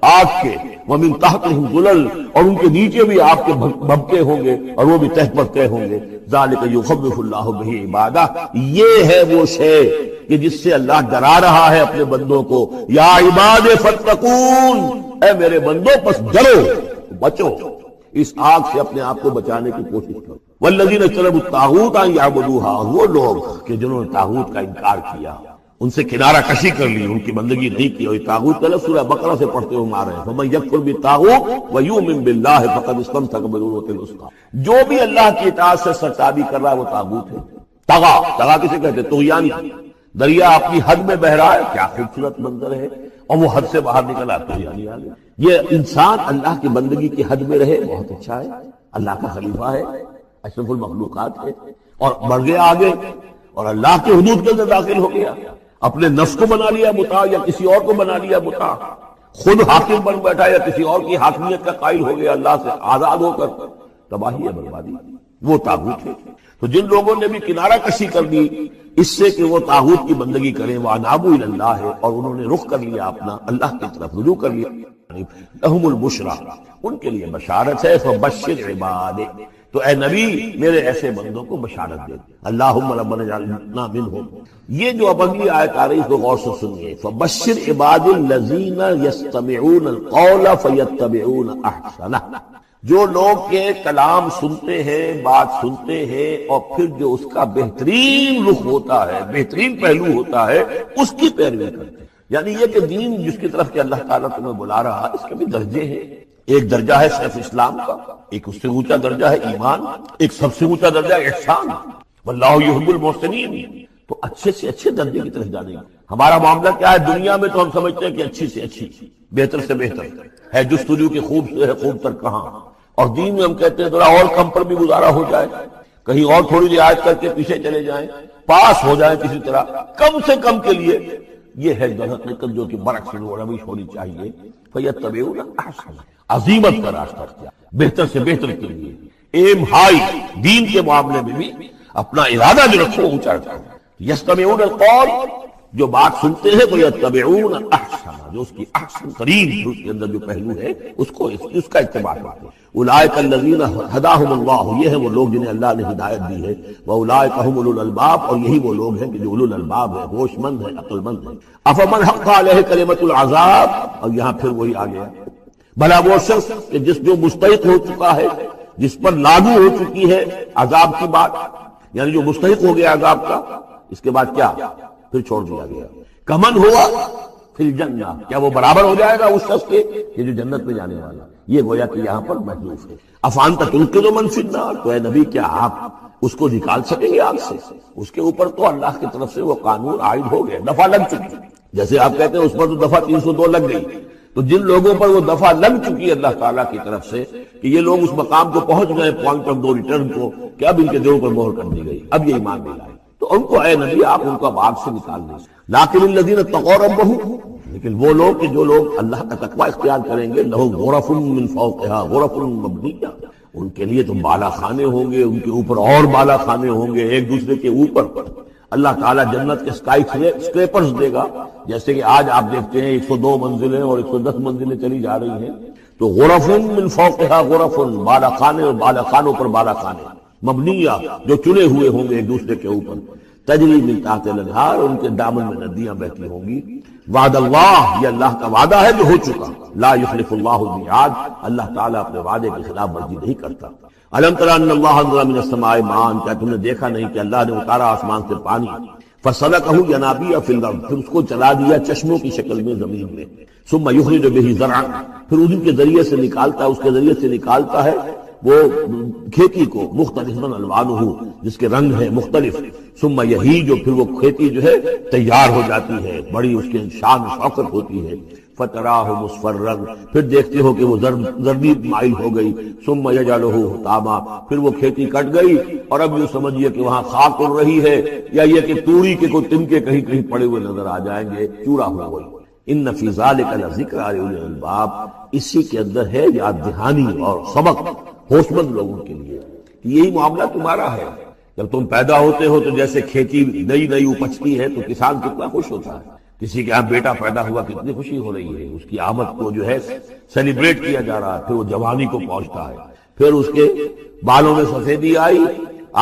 آگ کے، ومن تحتہم ظلل، اور ان کے نیچے بھی آگ کے بھبکے ہوں گے اور وہ بھی تہ پر تہ ہوں گے۔ ذالک یخوف اللہ بہ عبادہ، یہ ہے وہ شے کہ جس سے اللہ ڈرا رہا ہے اپنے بندوں کو۔ یا عباد فاتقون، اے میرے بندوں پس ڈرو، بچو، اس آگ سے اپنے آپ کو بچانے کی کوشش کرو۔ والذین اجتنبوا الطاغوت ان یعبدوہا، وہ لوگ کہ جنہوں نے طاغوت کا انکار کیا، ان سے کنارہ کشی کر لی، ان کی بندگی نہیں کی۔ اور یہ طاغوت کا لفظ سورہ بقرہ سے پڑھتے ہوئے آ رہے ہیں، فمن یکفر بالطاغوت ویؤمن باللہ فقد استمسک بالعروۃ الوثقی، جو بھی اللہ کی اطاعت سے سرتابی کر رہا ہے وہ طاغوت ہے۔ طغا کسے کہتے ہیں؟ طغیان۔ دریا اپنی حد میں بہ رہا ہے، کیا خوبصورت منظر ہے، اور وہ حد سے باہر نکلا طغیانی آ گیا۔ یہ انسان اللہ کی بندگی کی حد میں رہے، بہت اچھا ہے، اللہ کا خلیفہ ہے، اشرف المخلوقات ہے، اور بڑھ گیا آگے اور اللہ کے حدود کے اندر داخل ہو گیا، اپنے نفس کو بنا لیا مطاع یا کسی اور کو بنا لیا مطاع، خود حاکم بن بیٹھا یا کسی اور کی حاکمیت کا قائل ہو گیا، اللہ سے آزاد ہو کر، تباہی ہے، بربادی، وہ طاغوت ہے۔ تو جن لوگوں نے بھی کنارہ کشی کر دی اس سے کہ وہ طاغوت کی بندگی کریں، وَأَنَابُوا إِلَى اللَّهِ، اور انہوں نے رخ کر لیا اپنا اللہ کی طرف، رجوع کر لیا، لَهُمُ الْبُشْرَىٰ، ان کے لیے بشارت ہے، فَبَشِّرْ عِبَادِ، تو اے نبی میرے ایسے بندوں کو بشارت دے، اللہم ربنا اجعلنا منہم۔ یہ جو اب اگلی آیت آ رہی ہے اس کو غور سے سنیے، فَبَشِّرْ عِبَادِ الَّذِينَ يَسْتَمِعُونَ الْقَوْلَ فَيَتَّبِعُونَ أَحْسَنَهُ، جو لوگ کے کلام سنتے ہیں، بات سنتے ہیں، اور پھر جو اس کا بہترین رخ ہوتا ہے، بہترین پہلو ہوتا ہے، اس کی پیروی کرتے ہیں۔ یعنی یہ کہ دین جس کی طرف کہ اللہ تعالیٰ تمہیں بلا رہا ہے، اس کے بھی درجے ہیں۔ ایک درجہ ہے صرف اسلام کا، ایک اس سے اونچا درجہ ہے ایمان، ایک سب سے اونچا درجہ ہے احسان، واللہ یحب المحسنین۔ تو اچھے سے اچھے درجے کی طرف جانے گا۔ ہمارا معاملہ کیا ہے دنیا میں؟ تو ہم سمجھتے ہیں کہ اچھی سے اچھی، بہتر سے بہتر ہے، جستجو کی خوب سے ہے خوب تر کہاں، اور دین میں ہم کہتے ہیں تھوڑا اور کم پر بھی گزارا ہو جائے، کہیں اور تھوڑی رعایت کر کے پیچھے چلے جائیں، پاس ہو جائیں کسی طرح، کم سے کم کے لیے۔ یہ ہے حقیقت جو کہ برعکس روش ہونی چاہیے، فَيَتَّبِعُونَ أَحْسَنَهُ، عظیمت کا راستہ اختیار، بہتر سے بہتر کے لیے، ایم ہائی، دین کے معاملے میں بھی اپنا ارادہ جو رکھو اونچا رکھو۔ یستمعون القول، جو بات سنتے ہیں وہ یتبعون احسن، جو اس کی احسن ترین اس کے اندر جو پہلو ہے اس کا اتباع کرتے ہیں۔ اولئک الذین ہداہم اللہ، یہ ہے وہ لوگ جنہیں اللہ نے ہدایت دی ہے، واولئک هم اولو الالباب، اور یہی وہ لوگ ہیں کہ جو اولو الالباب ہیں، ہوش مند ہیں، عقل مند ہیں۔ افمن حق علیہ کلمۃ العذاب، اور یہاں پھر وہی آ گیا، بھلا وہ شخص کہ جو مستحق ہو چکا ہے، جس پر لاگو ہو چکی ہے عذاب کی بات، یعنی جو مستحق ہو گیا عذاب کا، اس کے بعد کیا پھر چھوڑ دیا گیا، کمن ہوا فی الجنہ، کیا وہ برابر ہو جائے گا اس شخص کے کہ جو جنت میں جانے والا؟ یہ گویا کہ یہاں پر محذوف ہے۔ افانت تنقذ من فی النار، تو اے نبی کیا آپ اس کو نکال سکیں گے آگ سے؟ اس کے اوپر تو اللہ کی طرف سے وہ قانون عائد ہو گیا، دفعہ لگ چکی، جیسے آپ کہتے ہیں اس پر تو دفعہ 302 لگ گئی، تو جن لوگوں پر وہ دفعہ لگ چکی ہے اللہ تعالیٰ کی طرف سے کہ یہ لوگ اس مقام کو پہنچ گئے، پوائنٹ آف نو ریٹرن کو، کہ اب ان کے دلوں پر مہر کر دی گئی، اب یہ ایمان نہیں لائے، تو ان کو اے نبی آپ ان کو اب آگ سے نکال دیں۔ لیکن الذین اتقوا ربہم، لیکن وہ لوگ کہ جو لوگ اللہ کا تقوی اختیار کریں گے، لہم غرف من فوقہا غرف مبنیہ، ان کے لیے تو بالا خانے ہوں گے، ان کے اوپر اور بالا خانے ہوں گے ایک دوسرے کے اوپر۔ اللہ تعالیٰ جنت کے اسکائی اسکریپرز دے گا، جیسے کہ آج آپ دیکھتے ہیں 102 منزلیں اور 110 منزلیں چلی جا رہی ہیں، تو غرف من فوقہا غرف، بالا خانے اور بالا خانوں پر بالا خانے، مبنیہ جو چنے ہوئے ہوں گے ایک دوسرے کے اوپر، تجری من تحت الانہار، ان کے دامن میں ندیاں بہتی ہوں گی۔ وعد اللہ، یہ اللہ کا وعدہ ہے جو ہو چکا، لا یخلف اللہ المیعاد، اللہ تعالیٰ اپنے وعدے کی خلاف ورزی نہیں کرتا۔ الم تر ان اللہ انزل من السماء ماء، کیا تم نے دیکھا نہیں کہ اللہ نے اتارا آسمان سے پانی، فسلکہ ینابیع فی الارض، پھر اس کو چلا دیا چشموں کی شکل میں زمین میں، ثم یخرج بہ زرعا، پھر ان کے ذریعے سے نکالتا ہے، اس کے ذریعے سے نکالتا ہے وہ کھیتی کو، مختلف الوانہ، جس کے رنگ ہیں مختلف، ثم یہیج، جو پھر وہ کھیتی جو ہے تیار ہو جاتی ہے، بڑی اس کے شان شوکت ہوتی ہے، فتراہ مصفرا، پھر دیکھتے ہو کہ وہ زردی مائل ہو گئی، ثم یجعلہ حطاما، پھر وہ کھیتی کٹ گئی اور اب یوں سمجھیے کہ وہاں خاک اڑ رہی ہے، یا یہ کہ توری کے کوئی تنکے کہیں کہیں پڑے ہوئے نظر آ جائیں گے، چورا ہو گئی۔ ان فی ذلک لذکری لاولی الالباب، اسی کے اندر ہے یاد دہانی اور سبق ہوش مند لوگوں کے لیے۔ یہی معاملہ تمہارا ہے، جب تم پیدا ہوتے ہو تو جیسے کھیتی نئی نئی اپجتی ہے تو کسان کتنا خوش ہوتا ہے کسی کے یہاں بیٹا پیدا ہوا کتنی خوشی ہو رہی ہے، اس کی آمد کو جو ہے سیلیبریٹ کیا جا رہا ہے، پھر وہ جوانی کو پہنچتا ہے، پھر اس کے بالوں میں سفیدی آئی،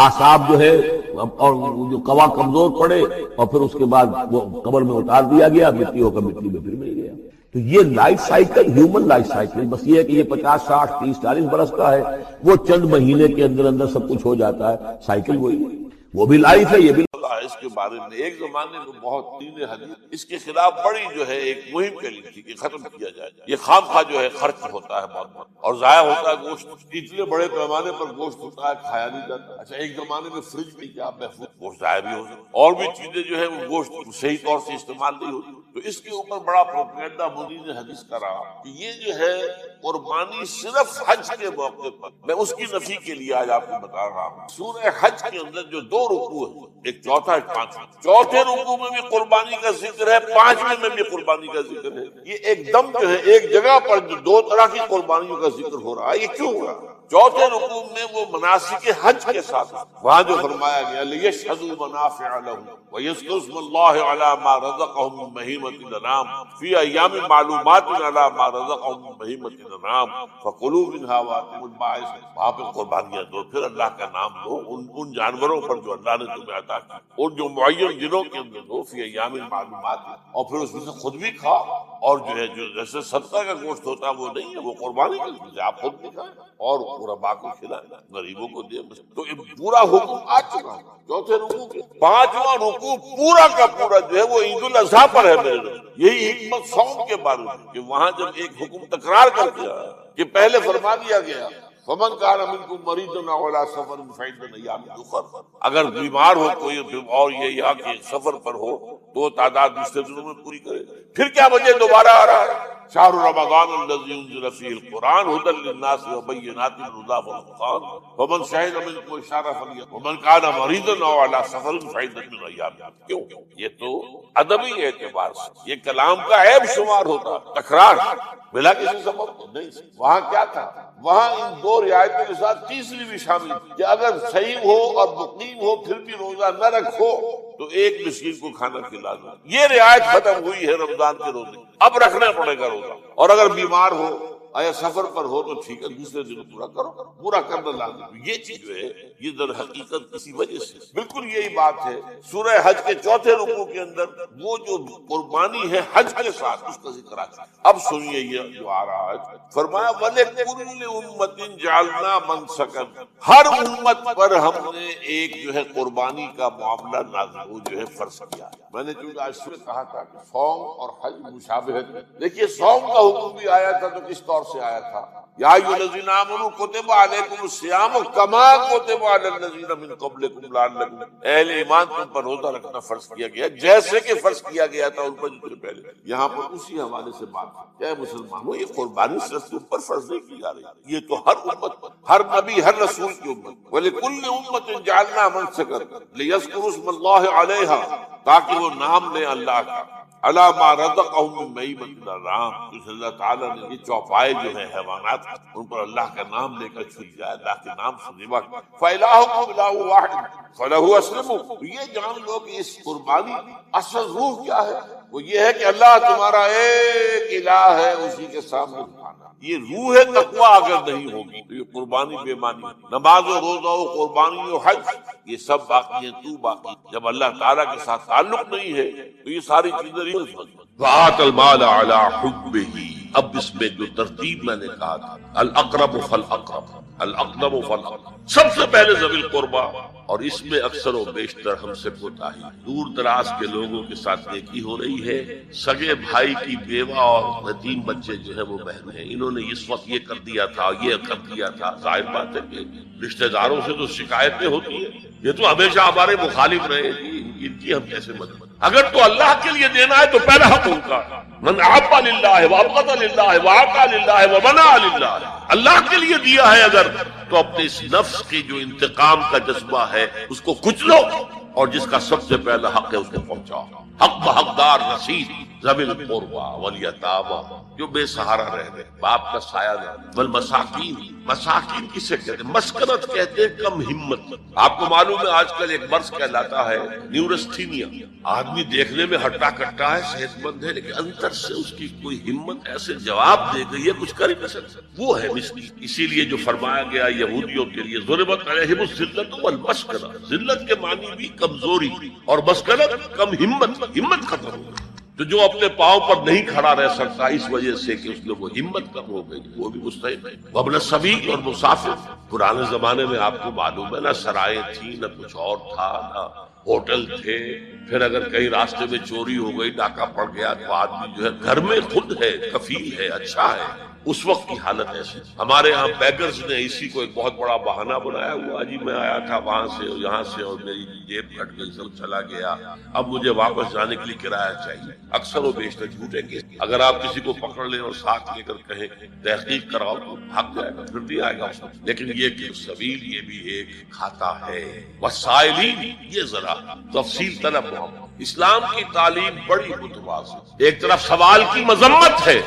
آساب جو ہے اور جو قوا کمزور پڑے، اور پھر اس کے بعد وہ قبر میں اتار دیا گیا، مٹی ہو کر مٹی میں پھر مل گیا۔ تو یہ life cycle, human life cycle, بس یہ ہے کہ یہ 50 60 30 40 برس کا ہے، وہ چند مہینے کے اندر اندر سب کچھ ہو جاتا ہے، سائیکل وہی ہے، وہ بھی لائف ہے، یہ بھی اس کے بارے میں ایک زمانے میں بہت دین حدیث اس کے خلاف بڑی جو ہے ایک مہم چلی تھی کہ ختم کیا جائے، یہ خام خواہ جو ہے خرچ ہوتا ہے بہت اور ضائع ہوتا ہے گوشت، اتنے بڑے پیمانے پر گوشت ہوتا ہے کھایا نہیں جاتا۔ اچھا ایک زمانے میں فریج میں کیا محفوظ گوشت ضائع بھی ہوتا اور بھی چیزیں جو ہے وہ گوشت صحیح طور سے استعمال نہیں ہوتی، تو اس کے اوپر بڑا پروپیگنڈا مدین حدیث کا رہا کہ یہ جو ہے قربانی صرف حج کے موقع پر، میں اس کی نفی کے لیے آج آپ کو بتا رہا ہوں۔ سورہ حج کے اندر جو 2 رکوع ہیں، ایک چوتھا ایک پانچواں، چوتھے رکوع میں بھی قربانی کا ذکر ہے، پانچویں میں بھی قربانی کا ذکر ہے۔ یہ ایک دم جو ہے ایک جگہ پر جو 2 طرح کی قربانیوں کا ذکر ہو رہا ہے، یہ کیوں ہو رہا ہے؟ چوتھے رکوع میں وہ مناسک حج کے ساتھ وہاں جو فرمایا گیا لِيَشْهَدُوا مَنَافِعَ لَهُمْ وَيَذْكُرُوا اسْمَ اللَّهِ عَلَى مَا رَزَقَهُم مِّن بَهِيمَةِ الْأَنْعَامِ فِي أَيَّامٍ مَّعْلُومَاتٍ عَلَى مَا رَزَقَهُم مِّن بَهِيمَةِ الْأَنْعَامِ فَكُلُوا مِنْهَا وَأَطِيعُوا الْبَائِسَ، وہاں پہ قربانیاں دو، پھر اللہ کا نام لو ان جانوروں پر جو اللہ نے تمہیں عطا کی، اور جو معین دنوں کے اندر دو، فی ایام معلومات، اور پھر اس میں سے خود بھی کھا، اور جو ہے جو جیسے صدقہ کا گوشت ہوتا ہے وہ نہیں ہے، وہ قربانی کا گوشت ہے، آپ خود بھی کھائیں اور غرباء کو کھلائیں، غریبوں کو دیں۔ تو پورا حکم آ چکا ہے چوتھے رکوع کے۔ پانچواں رکوع پورا کا پورا جو ہے وہ عید الاضحیٰ پر ہے میرے دوست۔ یہی حکمت صوم کے بارے میں کہ وہاں جب ایک حکم تکرار کر دیا کہ پہلے فرما دیا گیا فمن کان منکم مریضا او علی سفر فعدۃ من ایام اخر، اگر بیمار ہو کوئی اور یہ یا کہ سفر پر ہو تو تعداد دوسرے دنوں میں پوری کرے۔ پھر کیا وجہ دوبارہ آ رہا ہے؟ شہر رمضان الذی انزل فیہ القرآن ھدی للناس وبینات من الہدی والفرقان فمن شہد منکم الشہر فلیصم ومن کان مریضا او علی سفر فعدۃ من ایام۔ کیوں؟ یہ تو ادبی اعتبار سے یہ کلام کا عیب شمار ہوتا، تکرار بلا کسی سبب نہیں۔ وہاں کیا تھا؟ وہاں ان 2 رعایتوں کے ساتھ تیسری بھی شامل کہ اگر صحیح ہو اور مقیم ہو پھر بھی روزہ نہ رکھو تو ایک مسکین کو کھانا کھلا دو۔ یہ رعایت ختم ہوئی ہے رمضان کے روزے، اب رکھنا پڑے گا روزہ، اور اگر بیمار ہو یا سفر پر ہو تو ٹھیک ہے دوسرے دن پورا کرو، پورا کرنا لازم۔ یہ چیز جو ہے یہ در حقیقت کسی وجہ سے بالکل یہی بات ہے۔ سورہ حج کے چوتھے رکوع کے اندر وہ جو قربانی ہے حج کے ساتھ اس کا ذکر آ چکا۔ اب سنیے یہ جو آ رہا ہے، فرمایا وَلِكُلِّ أُمَّةٍ جَعَلْنَا مَنسَكًا، ہر امت پر ہم نے ایک جو ہے قربانی کا معاملہ نازل جو ہے فرض کیا۔ میں نے چونکہ آج سے کہا تھا کہ صوم اور حج مشابہت، دیکھیے صوم کا حکم بھی آیا تھا تو کس طور سے آیا تھا؟ یا ایھا الذین آمنوا کتب علیکم الصیام کما کتب علی الذین من قبلکم لعلکم، اہل ایمان تم پر روزہ رکھنا فرض کیا گیا جیسے کہ فرض کیا گیا تھا ان پر جو پہلے۔ یہاں پر اسی حوالے سے بات ہے کہ اے مسلمانوں یہ قربانی صرف تم پر فرض نہیں کی جا رہی، یہ تو ہر امت پر، ہر نبی ہر رسول کی امت۔ وَلِكُلِّ أُمَّةٍ جَعَلْنَا مَنسَكًا لِيَذْكُرُوا اسْمَ اللَّهِ عَلَيْهَا، تاکہ وہ نام لیں اللہ کا، عَلَى مَا رَزَقَهُم مِّن بَهِیمَةِ الْأَنْعَامِ، جس اللہ تعالیٰ نے یہ چوپائے جو ہیں حیوانات ان پر اللہ کا نام لے کر چھری جائے، اللہ کے نام سے ذبح۔ فَإِلَٰهُكُمْ إِلَٰهٌ وَاحِدٌ فَلَهُ أَسْلِمُوا، یہ جان لو کہ اس قربانی اصل روح کیا ہے، وہ یہ ہے کہ اللہ تمہارا ایک الہ ہے، اسی کے سامنے جھکانا۔ یہ روح تقویٰ اگر نہیں ہوگی تو یہ قربانی بے معنی ہے۔ نماز و روزہ و قربانی و حج یہ سب باقی ہیں، تو باقی۔ جب اللہ تعالیٰ کے ساتھ تعلق نہیں ہے تو یہ ساری چیزیں نہیں ہو۔ وآت المال علی حبہ، اب اس میں جو ترتیب میں نے کہا تھا الاقرب فالاقرب، الاقرب فالاقرب، سب سے پہلے ذوی القربیٰ، اور اس میں اکثر و بیشتر ہم سے کوتاہی، دور دراز کے لوگوں کے ساتھ نیکی ہو رہی ہے، سگے بھائی کی بیوہ اور یتیم بچے جو ہے وہ محروم ہیں، انہوں نے اس وقت یہ کر دیا تھا یہ کر دیا تھا۔ ظاہر بات ہے کہ رشتہ داروں سے تو شکایتیں ہوتی ہیں، یہ تو ہمیشہ ہمارے مخالف رہے، ان کی ہم کیسے مدد؟ اگر تو اللہ کے لیے دینا ہے تو پہلا حق ان کا، من احب للہ وابغض للہ واعطى للہ ومنع للہ، اللہ کے لیے دیا ہے اگر تو اپنے اس نفس کی جو انتقام کا جذبہ ہے اس کو کچلو، اور جس کا سب سے پہلا حق ہے اس کو پہنچاؤ، حق بحقدار رسید۔ ذوی القربى والیتامی، جو بے سہارا رہ گئے، باپ کا سایہ نہ، والمساکین، مساکین کسے کہتے ہیں؟ مسکنت کہتے ہیں کم ہمت۔ آپ کو معلوم ہے آج کل ایک مرض کہلاتا ہے نیورستھینیا، آدمی دیکھنے میں ہٹا کٹا ہے، صحت مند ہے، لیکن اندر سے اس کی کوئی ہمت ایسے جواب دے گئی ہے کچھ کر ہی نہیں سکتا، وہ ہے مسکین۔ اسی لیے جو فرمایا گیا یہودیوں کے لیے ضربت علیہم الذلۃ والمسکنہ، ذلت کے معنی بھی کمزوری اور مسکنت کم ہمت، ہمت ختم ہو گئی۔ تو جو اپنے پاؤں پر نہیں کھڑا رہ سکتا اس وجہ سے کہ اس میں وہ ہمت کم ہو گئی، وہ بھی مستحق ہے۔ وابن السبیل اور مسافر، پرانے زمانے میں آپ کو معلوم ہے نہ سرائیں تھی، نہ کچھ اور تھا، نہ ہوٹل تھے، پھر اگر کہیں راستے میں چوری ہو گئی، ڈاکہ پڑ گیا، تو آدمی جو ہے گھر میں خود ہے، کفیل ہے، اچھا ہے۔ اس وقت کی حالت ایسی، ہمارے ہاں بیگرز نے اسی کو ایک بہت بڑا بہانہ بنایا ہوا، جی میں آیا تھا وہاں سے اور یہاں سے اور میری جیب کٹ گئی، سب چلا گیا، اب مجھے واپس جانے کے لیے کرایہ چاہیے۔ اکثر و بیشتر جھوٹے کیس، اگر آپ کسی کو پکڑ لیں اور ساتھ لے کر کہیں تحقیق کراؤ تو بھاگ جائے گا، پھر بھی آئے گا اس وقت۔ لیکن یہ کہ سبیل یہ بھی ایک کھاتا ہے۔ وسائلین، یہ ذرا تفصیل طلب محمد، اسلام کی تعلیم بڑی متوازن، ایک طرف سوال کی مذمت ہے،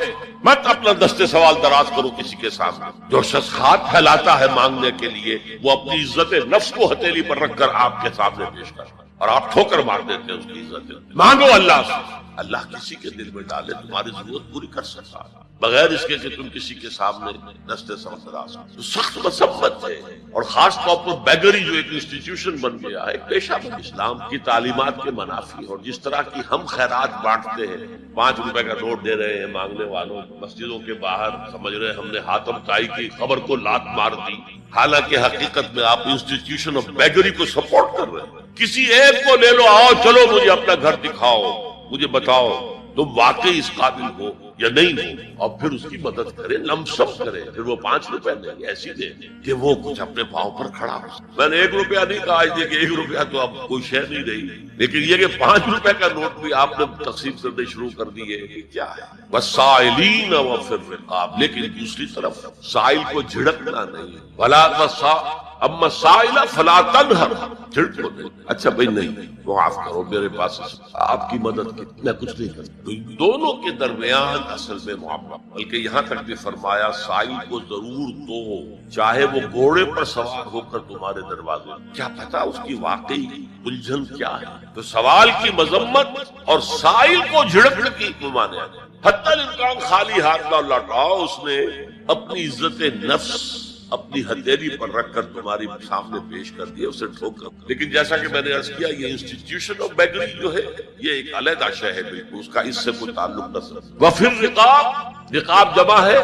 مت اپنا دستے سوال دراز کرو کسی کے سامنے۔ جو شخص ہاتھ پھیلاتا ہے مانگنے کے لیے، وہ اپنی عزت نفس کو ہتھیلی پر رکھ کر آپ کے سامنے پیش کرتا ہے اور آپ ٹھوکر مار دیتے ہیں اس کی عزت۔ مانگو اللہ سے، اللہ کسی کے دل میں ڈالے تمہاری ضرورت پوری کر سکتا ہے، بغیر اس کے کہ تم کسی کے سامنے دستے سوال دراز کرو۔ تو سخت مذمت ہے، اور خاص طور پر بیگری جو ایک انسٹیٹیوشن بن گیا ہے، ایک پیشہ بن۔ اسلام کی تعلیمات کے منافی اور جس طرح کی ہم خیرات بانٹتے ہیں، 5 روپے کا نوٹ دے رہے ہیں مانگنے والوں، مسجدوں کے باہر سمجھ رہے ہیں ہم نے حاتم طائی کی خبر کو لات مار دی، حالانکہ حقیقت میں آپ انسٹیٹیوشن آف بیگری کو سپورٹ کر رہے ہیں۔ کسی ایک کو لے لو، آؤ چلو مجھے اپنا گھر دکھاؤ، مجھے بتاؤ تم واقعی اس قابل ہو یا نہیں ہو، اور پھر اس کی مدد کرے، لمسم کرے، پھر وہ 5 روپے دیں، ایسی دے کہ وہ کچھ اپنے پاؤں پر کھڑا ہو۔ میں نے 1 روپیہ نہیں کہا، آج دیکھیں 1 روپیہ تو اب کوئی شے نہیں رہی، لیکن یہ کہ 5 روپے کا نوٹ بھی آپ نے تقسیم کرنے شروع کر دیے، یہ کیا ہے؟ والسائلین وفی الرقاب، لیکن دوسری طرف سائل کو جھڑکنا نہیں، ولا اما سائل فلا تنہر، جھڑک کو نہیں، اچھا بھائی نہیں معاف کرو، میرے پاس آپ کی مدد کی، میں کچھ نہیں کرتا۔ دونوں کے درمیان اصل میں معاملہ، بلکہ یہاں تک بھی فرمایا سائل کو ضرور دو، چاہے وہ گھوڑے پر سوار ہو کر تمہارے دروازے، کیا پتا اس کی واقعی الجھن کیا ہے۔ تو سوال کی مذمت اور سائل کو جھڑکنے کی ممانعت، حتی الامکان خالی ہاتھ نہ لوٹاؤ، اس نے اپنی عزت نفس اپنی ہتھیلی پر رکھ کر تمہاری سامنے پیش کر دیا، اسے ٹھوکر۔ لیکن جیسا کہ میں نے عرض کیا، یہ انسٹیٹیوشن آف بیگری جو ہے یہ ایک علیحدہ شے ہے، بالکل اس کا اس سے کوئی تعلق نہ سکتا۔ وفی الرقاب، رقاب جمع ہے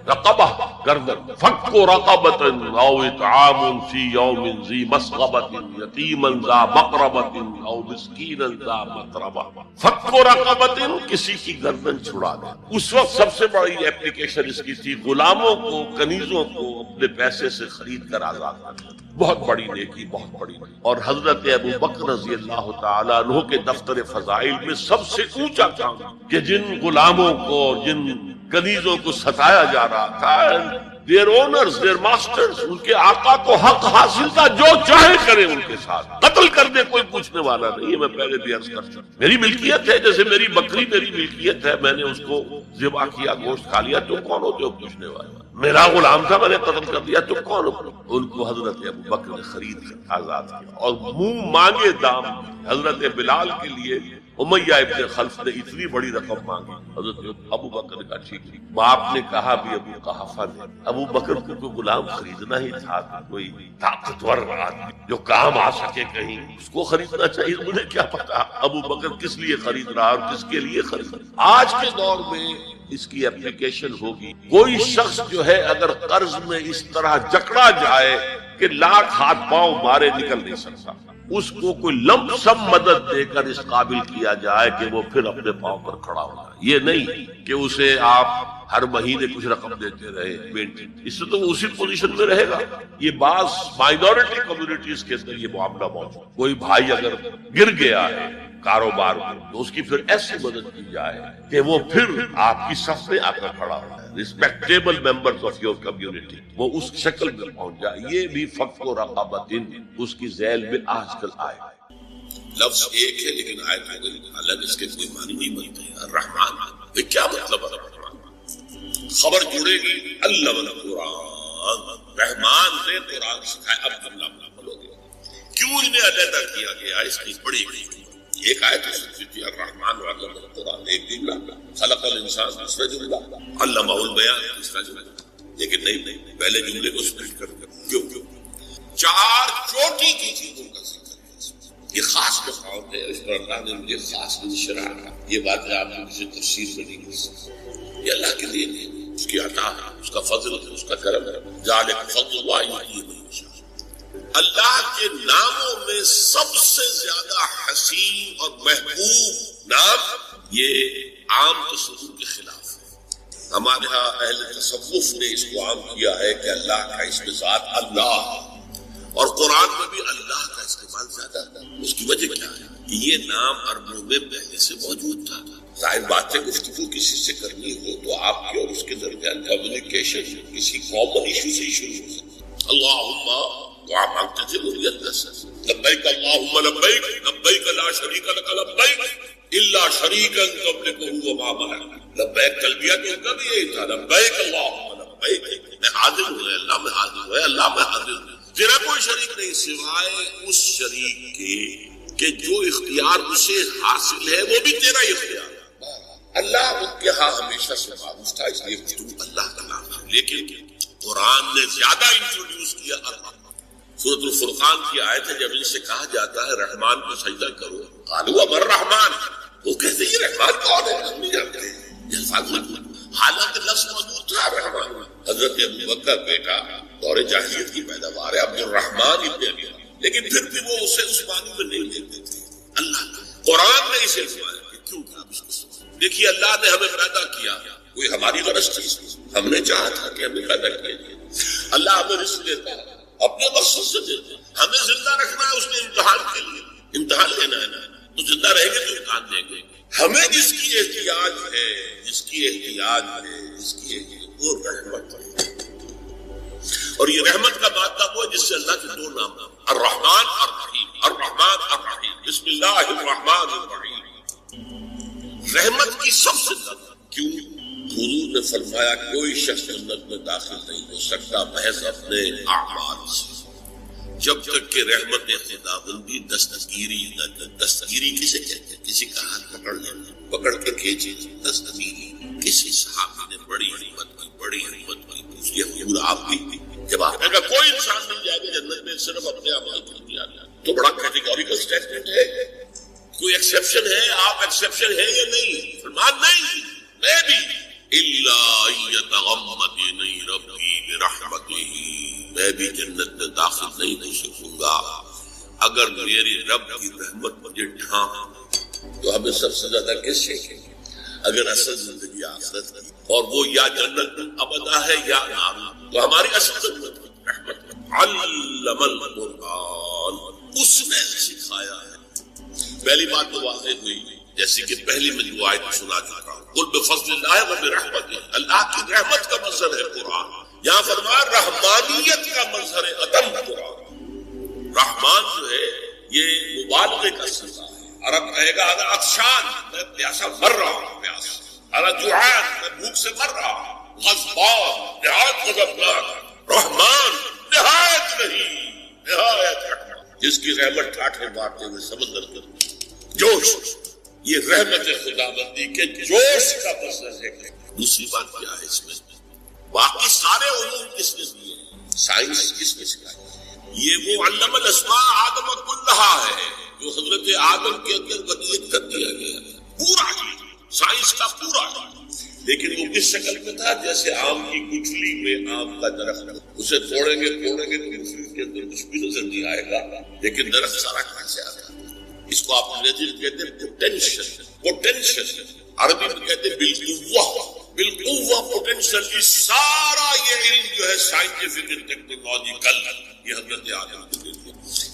رقبہ، گردن، فک رقبۃ او اطعام فی یوم ذی مسغبۃ یتیما ذا مقربۃ او مسکینا ذا متربہ۔ فک رقبۃ، کسی کی گردن چھڑا دے۔ اس وقت سب سے بڑی اپلیکیشن اس کی تھی غلاموں کو، کنیزوں کو اپنے پیسے سے خرید کر آزاد کرنا، بہت بڑی نیکی، بہت بڑی نیکی۔ اور حضرت ابو بکر رضی اللہ تعالیٰ عنہ کے دفتر فضائل میں سب سے اونچا کام کہ جن غلاموں کو، جن کنیزوں کو ستایا جا رہا تھا، their owners, their masters، ان کے آقا کو حق حاصل تھا، جو چاہے کرے ان کے ساتھ، قتل کر دے کوئی پوچھنے والا نہیں ہے۔ میں پہلے بھی عرض کر چکا، میری ملکیت ہے، جیسے میری بکری میری ملکیت ہے، میں نے اس کو ذبح کیا، گوشت کھا لیا، تم کون ہوتے ہو پوچھنے والے؟ میرا غلام تھا، میں نے قتل کر دیا، تم کون ہو؟ ان کو حضرت ابو بکر نے خرید کر آزاد کیا، اور منہ مانگے دام حضرت بلال کے لیے امیہ ابن خلف نے اتنی بڑی رقم مانگی، حضرت ابو بکر نے کہا ٹھیک ہے۔ باپ نے کہا بھی ابو قحافہ نے، ابو بکر کو کوئی غلام خریدنا ہی تھا، کوئی طاقتور آدمی جو کام آ سکے کہیں، اس کو خریدنا چاہیے۔ مجھے کیا پتا ابو بکر کس لیے خرید رہا اور کس کے لیے خرید رہا۔ آج کے دور میں اس کی اپلیکیشن ہوگی، کوئی شخص جو ہے اگر قرض میں اس طرح جکڑا جائے کہ لاکھ ہاتھ پاؤں مارے نکل نہیں سکتا، اس کو کوئی لمپ سم مدد دے کر اس قابل کیا جائے کہ وہ پھر اپنے پاؤں پر کھڑا ہو جائے۔ یہ نہیں کہ اسے آپ ہر مہینے کچھ رقم دیتے رہے، اس سے تو وہ اسی پوزیشن میں رہے گا۔ یہ بعض مائنورٹی کمیونٹیز کے اندر یہ معاملہ موجود، کوئی بھائی اگر گر گیا ہے کاروبار میں تو اس کی پھر ایسی مدد کی جائے کہ وہ پھر آپ کی صف میں آ کر کھڑا ہو جائے، respectable members of your community, وہ اس شکل میں پہنچ جائے۔ یہ بھی فک و رقبۃ اس کی ذیل میں آج کل آئے۔ لفظ ایک ہے لیکن آیت ہو گئی الگ، اس کے کوئی معنی نہیں بنتے. الرحمن یہ کیا مطلب ہے؟ الرحمن خبر جڑے گی علم القرآن، رحمان نے قرآن سکھایا. اب ہم نام بولو گے کیوں انہیں علیحدہ کیا گیا؟ اس کی بڑی ایک آیت ہے الرحمن علم القرآن، ایک جملہ خلق الانسان دوسرا جملہ علمہ البیان تیسرا جملہ. لیکن نہیں، پہلے جملے کو سپلٹ کر کیوں چار چوٹی کی چیزوں کا ذکر ہے. یہ خاص مقام ہے، اس پر اللہ نے مجھے خاص شرح ہے. یہ بات ہے آپ کو کسی تفسیر میں نہیں مل سکتی. یہ اللہ کے لیے نہیں، اس کی عطا ہے، اس کا فضل ہے، اس کا کرم ہے. ذالک فضل اللہ یؤتیہ من یشاء. اللہ کے ناموں میں سب سے زیادہ حسین اور محبوب نام یہ عام تصور کے خلاف ہے. ہمارے ہاں اہل تصوف نے اس کو عام کیا ہے کہ اللہ کا اسم ذات اللہ، اور قرآن میں بھی اللہ کا استعمال زیادہ ہے. اس کی وجہ کیا ہے؟ یہ نام عربوں میں پہلے سے موجود تھا. ظاہر بات ہے گفتگو کسی سے کرنی ہو تو آپ کے اور اس کے درمیان کمیونیکیشن کسی کامن ایشو سے شروع ہو سکتی. اللہم دعا مانگتے تھے مریت سے لبیک اللہم لبیک لبیک لا شریک لک لبیک الا شریکا تملکہ وما ملک. لبیک تلبیہ تو ان کا بھی یہی تھا، لبیک اللہم لبیک، میں حاضر ہوں اللہ میں حاضر ہوں، اللہ میں حاضر ہوں. تیرا کوئی شریک نہیں سوائے اس شریک کے کہ جو اختیار اسے حاصل ہے وہ بھی تیرا اختیار ہے. اللہ ان کے ہاں ہمیشہ سے معروف تھا، اس لیے تو اللہ کا نام ہے. لیکن قرآن نے زیادہ انٹروڈیوس کیا الرحمن. سورۃ الفرقان کی آیت ہے جب ان سے کہا جاتا ہے رحمان کو سجدہ کرو، قالوا من الرحمن، وہ کہتے ہیں یہ رحمان کون ہے؟ ہم نہیں جانتے. یہ الفاظ موجود، حالانکہ لفظ موجود تھا رحمان. حضرت ابوبکر بیٹا دور جاہلیت کی پیداوار ہے عبد الرحمن ابن ابی، لیکن پھر بھی وہ اسے اس معنی میں نہیں لیتے تھے. اللہ قرآن نے اسے فرمایا کہ کیوں کہا اس کو. دیکھیے اللہ نے ہمیں پیدا کیا، کوئی ہماری غرض تھی، ہم نے چاہا تھا کہ ہمیں پیدا کیا جائے. اللہ ہمیں رزق دیتا ہے اپنے مقصد سے دیتا ہے. ہمیں زندہ رکھنا ہے اس نے امتحان کے لیے، امتحان لینا ہے نا، تو زندہ رہیں گے تو امتحان دیں گے. ہمیں جس کی احتیاج ہے، جس کی احتیاج ہے، جس کی احتیاج وہ رحمت ہے. اور یہ رحمت کا مادہ وہ ہے جس سے اللہ کے دو نام الرحمن الرحیم، الرحمن الرحیم. بسم اللہ الرحمن الرحیم. رحمت کی سب سے زیادہ کیوں؟ حضور نے فرمایا کوئی شخص جنت میں داخل نہیں ہو سکتا محض اپنے اعمال سے، جب تک کہ رحمت خداوندی دستگیری نہ کر. دستگیری کسے کہتے ہیں؟ کسی کا ہاتھ پکڑ لینا، پکڑ کے کھینچے، دستگیری. کسی صحابی نے بڑی ہمت کی، بڑی ہمت کی. اس لیے حضور آپ بھی جب آپ کا کوئی انسان مل جائے گا جنت میں صرف اپنے اعمال کے لیے آنا، تو بڑا کیٹیگوریکل اسٹیٹمنٹ ہے. کوئی ایکسیپشن ہے؟ آپ ایکسیپشن ہے یا نہیں؟ فرمان نہیں، میں بھی الا یتغمدنی ربی برحمتہ، میں بھی جنت میں داخل نہیں ہو سکوں گا اگر میری رب کی رحمت مجھے ڈھانپ. تو ہمیں سب سے زیادہ کس سے کہ اگر اصل زندگی آخرت کی اور وہ یا جنت ابدا ہے یا نار، تو ہماری اصل زندگی رحمت. علم القرآن، اس نے سکھایا ہے. پہلی بات تو واضح ہوئی جیسے کہ پہلی میں جو آیت سنا چکا ہوں، قل بفضل اللہ وبرحمتہ، اللہ کی رحمت کا مظہر ہے قرآن. یہاں فرمایا رحمانیت کا مظہر ہے عدم قرآن. رحمان جو ہے یہ مبالغے کا صیغہ ہے. عرب کہے گا اگر عطشان، میں پیاسا مر رہا ہوں، پیاس. اگر جوعان، میں بھوک سے مر رہا ہوں. غضبان، نہایت غضبناک. رحمان نہایت نہیں، نہایت رحمت، جس کی رحمت ٹھاٹھے مارتے ہوئے سمندر کر جوش. یہ رحمت خداوندی کے جوش کا مظہر ہے. دوسری بات کیا ہے اس میں؟ باقی سارے علوم کس نے دیے؟ سائنس کس نے سکھائی؟ یہ وہ علم الاسماء آدم کلھا ہے جو حضرت آدم کے اندر ودیت کر دیا گیا، پورا سائنس کا پورا. لیکن وہ کس شکل میں تھا؟ جیسے آم کی گٹھلی میں آم کا درخت، اسے توڑیں گے تو گٹھلی کے اندر کچھ بھی نظر نہیں آئے گا، لیکن درخت سارا کہاں سے آتا ہے. اس کو آپ انگریزی میں کہتے ہیں پوٹینشل. پوٹینشل عربی میں کہتے ہیں بالقوہ. بالقوہ پوٹینشل. یہ سارا یہ علم جو ہے سائنٹیفک اینڈ ٹیکنالوجیکل، یہ حضرت آدم کو دے دیا.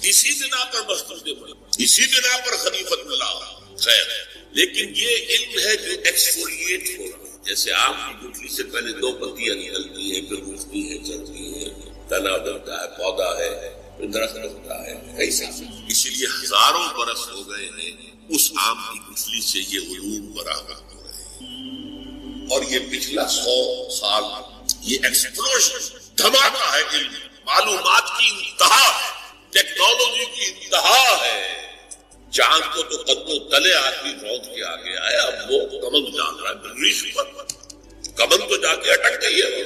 اسی بنا پر مستقبل پڑا، اسی بنا پر خلیفت ملا. خیر، لیکن یہ علم ہے جو ایکسفولیٹ ہو رہا ہے. جیسے آم کی گٹھلی سے پہلے دو پتیاں نکلتی ہیں، پھر اٹھتی ہیں، چلتی ہیں، تنا بنتا ہے، پودا ہے، پھر درخت بنتا ہے. کئی سال اسی لیے ہزاروں برس ہو گئے ہیں اس آم کی گٹھلی سے یہ علوم برآمد ہو رہے ہیں، اور یہ پچھلا 100 سال یہ ایکسپلوژن دھماکہ ہے، علم معلومات کی انتہا ہے، ٹیکنالوجی کی انتہا ہے۔ چاند کو تو قدموں تلے آدمی روت کے آگے آیا، اب وہ کمن جان رہا ہے مریخ پر، کمن تو جا کے اٹک گئی ہے وہ۔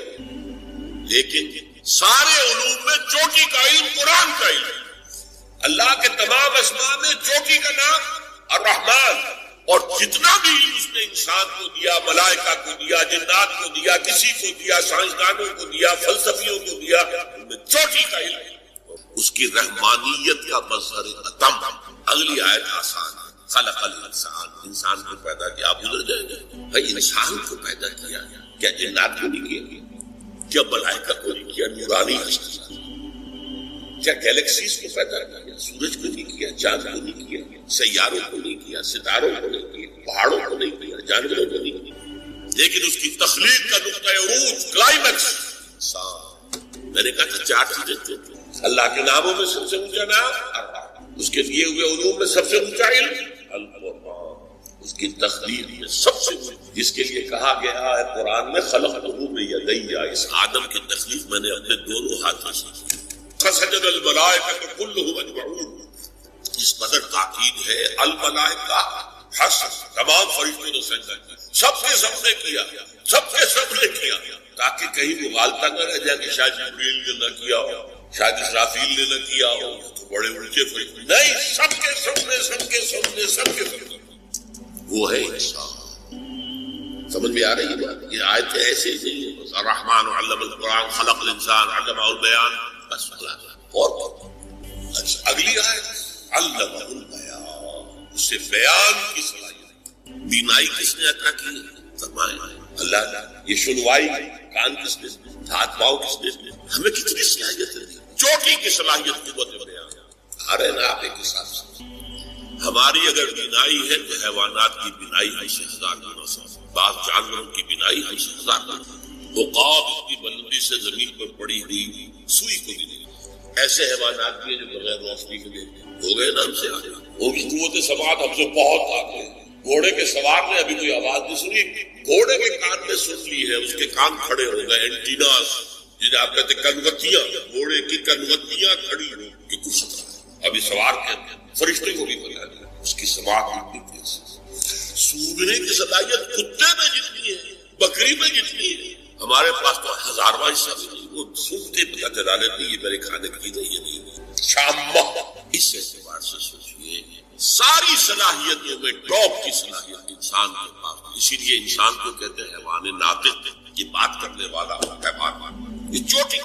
لیکن سارے علوم میں چوٹی کا علم قرآن کا علم، اللہ کے تمام اسماء میں چوٹی کا نام الرحمن، اور جتنا بھی علم اس نے انسان کو دیا، ملائکہ کو دیا، جنات کو دیا، کسی کو دیا، سائنسدانوں کو دیا، فلسفیوں کو دیا، ان میں چوٹی کا علم، اس کی رحمانیت کا مظہر اتم۔ اگلی آیت آسان، خلق الانسان، انسان کو پیدا کیا۔ آپ ادھر جائیں گے بھائی، انسان کو پیدا کیا، کیا جنات کو نہیں کیا؟ کیا ملائکہ کو نہیں کیا؟ نورانی ہستی، کیا گیلیکسیز کو پیدا کیا؟ سورج کو نہیں کیا، چاند کو نہیں کیا، سیاروں کو نہیں کیا، ستاروں کو نہیں کیا، پہاڑوں کو نہیں کیا، جانوروں کو نہیں کیا؟ لیکن اس کی تخلیق کا نقطہ عروج، کلائمیکس انسان۔ میں نے کہا تھا 4 چیزیں، اللہ کے ناموں میں سب سے اونچا نام الرحمن، اس کے دیے ہوئے علوم میں سب سے اونچا علم القرآن، اس کی تخلیق میں سب سے جس کے لیے کہا گیا ہے قرآن میں خلقتہ بیدی، اس آدم کی تخلیق میں نے اپنے دونوں ہاتھوں سے کی۔ فسجد الملائکۃ کلھم اجمعون، اس قدر تاکید ہے الملائکہ حسن، تمام فرشتوں نے سجدہ کیا، سب کے سب نے کیا، سب کے سب نے کیا، تاکہ کہیں مغالطہ نہ رہ جائے کہ شاید جبریل نے نہ کیا ہو، شاید اسرافیل نے نہ کیا ہو، تو بڑے اونچے فرشتے نہیں، سب کے سب نے، سب کے سب نے، سب کے سب نے۔ وہ ہے انسان۔ سمجھ میں آ رہی ہے بات؟ یہ آیتیں ایسے ہی نہیں ہے بس الرحمن علم القرآن خلق الانسان علمہ البیان، بس اور اگلی آیت علمہ البیان، اسے بیان کی صلاحیت۔ بینائی کس نے عطا کی؟ فرمایا اللہ نے۔ یہ سنوائی کان کس نے؟ ہاتھ پاؤں کس نے؟ ہمیں کتنی صلاحیت ہے، چوٹی کی صلاحیت، قوت بیان۔ آ رہے نا آپ ایک حساب سے؟ ہماری اگر بینائی ہے تو حیوانات کی بینائی ہم سے 1000 گنا سے، بعض جانوروں کی بینائی ہم سے 1000 گنا، عقاب کی بلندی سے زمین پر پڑی ہوئی سوئی کو بھی نہیں۔ ایسے حیوانات بھی ہیں جو بغیر روشنی کے دیکھتے ہو گئے نا ہم سے آگے، ان کی قوت سماعت ہم سے بہت آگے۔ گھوڑے کے سوار نے ابھی کوئی آواز نہیں سنی، گھوڑے کے کان میں سن لی ہے، اس کے کان کھڑے ہو گئے، اینٹیناز جنہیں آپ کہتے کنوتیاں، گھوڑے کی کنوتیاں کھڑی ہو کہ کچھ خطرہ ہے۔ ابھی سوار کہتے ہیں، فرشتے کو بھی پتا نہیں، اس کی سماعت اتنی تیز ہے۔ سونگنے کی صلاحیت کتے میں جتنی ہے، بکری میں جتنی ہے، ہمارے پاس تو 1000واں حصہ بھی نہیں، وہ سونگتے پتا چلا لیتے یہ میرے کھانے کی نہیں، یہ نہیں شامہ۔ اس اعتبار سے سوچیے ساری صلاحیتوں میں ٹاپ کی صلاحیت انسان کے پاس، اسی لیے انسان کو کہتے ہیں حیوان ناطق، یہ بات کرنے والا حیوان۔ یہ چوٹی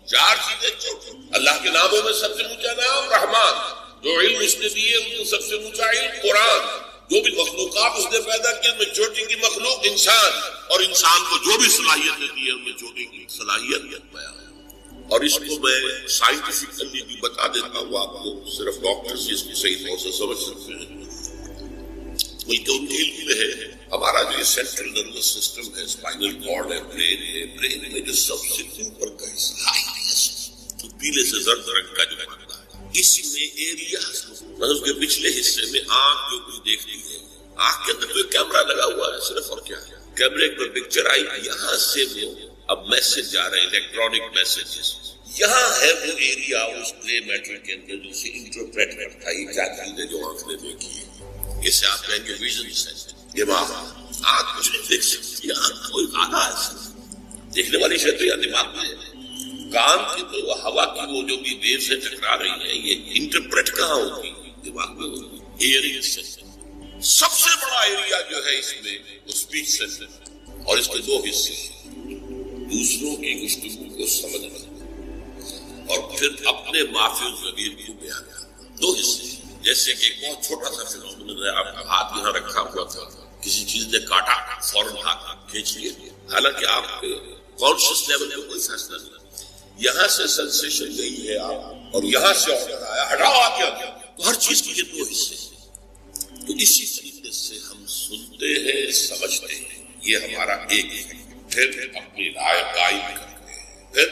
4 چیزیں چوٹی۔ اللہ کے ناموں میں سب سے اونچا نام رحمان، جو علم اس نے دیے ان میں سب سے اونچا علم قرآن، جو بھی مخلوقات اس نے پیدا کی ان میں چوٹی کی مخلوق انسان، اور انسان کو جو بھی صلاحیتیں دی ہیں ان میں چوٹی کی صلاحیت بیان۔ اور اس کو میں سائنٹیفکلی بھی بتا دیتا ہوں آپ کو، صرف ڈاکٹرز اس کی صحیح طور سے سمجھ سکتے ہیں، بلکہ ان کے علم میں ہے ہمارا جو یہ سینٹرل نروس سسٹم ہے، اسپائنل کارڈ ہے، برین میں جو سب سے اوپر کا حصہ تو پیلے سے زرد رنگ کا جو بنتا ہے، اس میں ایریاز مطلب کے پچھلے حصے میں آنکھ جو کچھ دیکھتی ہے، آنکھ کے اندر کوئی کیمرہ لگا ہوا ہے صرف، اور کیا ہے کیمرے پر پکچر آئی، یہاں سے وہ اب میسج جا رہے ہیں، الیکٹرانک میسجز، یہاں ہے وہ ایریا اس گرے میٹر کے اندر جسے انٹرپریٹ کرتا ہے کیا چیزیں جو آنکھ نے دیکھی ہے، اسے آپ کہیں گے ویژن سینس، دماغ۔ آنکھ کچھ نہیں دیکھ سکتی، آنکھ کوئی آدھا ہے، دیکھنے والی شے تو یا دماغ میں ہے، کان کی تو ہوا کی وہ جو بھی ویو سے ٹکرا رہی ہے، یہ انٹرپریٹ کہاں ہوگی؟ دماغ میں ہوگی۔ ایئرنگ سینس سب سے بڑا ایریا جو ہے اس میں وہ اسپیچ سینس، اور اس کے 2 حصے، دوسروں کی گفتگو کو سمجھنا اور پھر اپنے معافی ضمیر کو بیان کرنا، 2 حصے۔ جیسے کہ ایک بہت چھوٹا سا فنومینن ہے، آپ کا ہاتھ یہاں رکھا ہوا تھا، کسی چیز نے کاٹا، فوراً ہاتھ کھینچ لیا، حالانکہ آپ کے کانشیس لیول پہ کوئی فیصلہ نہیں، یہاں سے سینسیشن گئی ہے آپ، اور یہاں سے آرڈر آیا ہٹاؤ آ گیا، تو ہر چیز کے 2 حصے ہیں۔ تو اسی طریقے سے ہم سنتے ہیں، سمجھتے ہیں، یہ ہمارا ایک ہے، پھر اپنی رائے قائم کرتے ہیں، پھر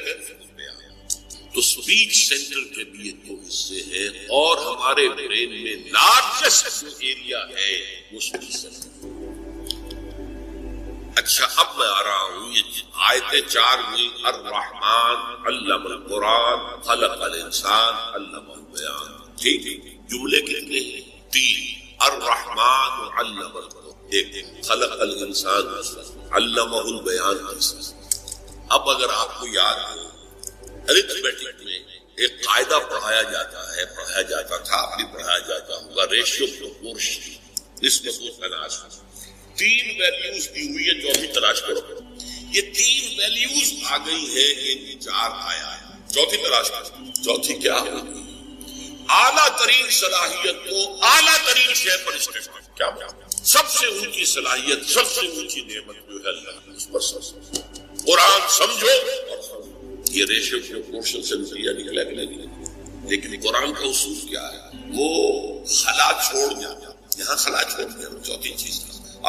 تو اسپیچ سینٹر کے بھی یہ دو حصے ہیں، اور ہمارے برین میں لارجسٹ جو ایریا ہے وہ اسپیچ سینٹر۔ اچھا اب میں آ رہا ہوں، یہ آیتیں 4 ہوئی، الرحمن علم القرآن خلق الانسان علمہ البیان، ٹھیک ہے؟ جملے کتنے ہیں؟ 3، الرحمن علم القرآن، ایک خلق الانسان علمہ البیان۔ اب اگر آپ کو یاد ہو، ارتھمیٹک میں ایک قاعدہ پڑھایا جاتا تھا، آپ بھی پڑھایا جاتا ہوگا، ریشیو پروپورشن، نسبت و تناسب۔ 3 ویلیوز دی ہوئی ہے، چوتھی تلاش کرو۔ یہ 3 ویلیوز آ گئی ہے، ان 4 آیا ہے، چوتھی تلاش کرو۔ چوتھی کیا ہے؟ اعلیٰ ترین صلاحیت کو اعلیٰ ترین شے پر استعمال۔ کیا سب سے اونچی صلاحیت، سب سے اونچی نعمت جو ہے اللہ، اس پر قرآن سمجھو اور سمجھو۔ یہ ریشیو پروپورشن سے نتیجہ نکلا کہ نہیں؟ لیکن قرآن کا اصول کیا ہے؟ وہ خلا چھوڑ دیا، یہاں خلا چھوڑ دیا چوتھی چیز۔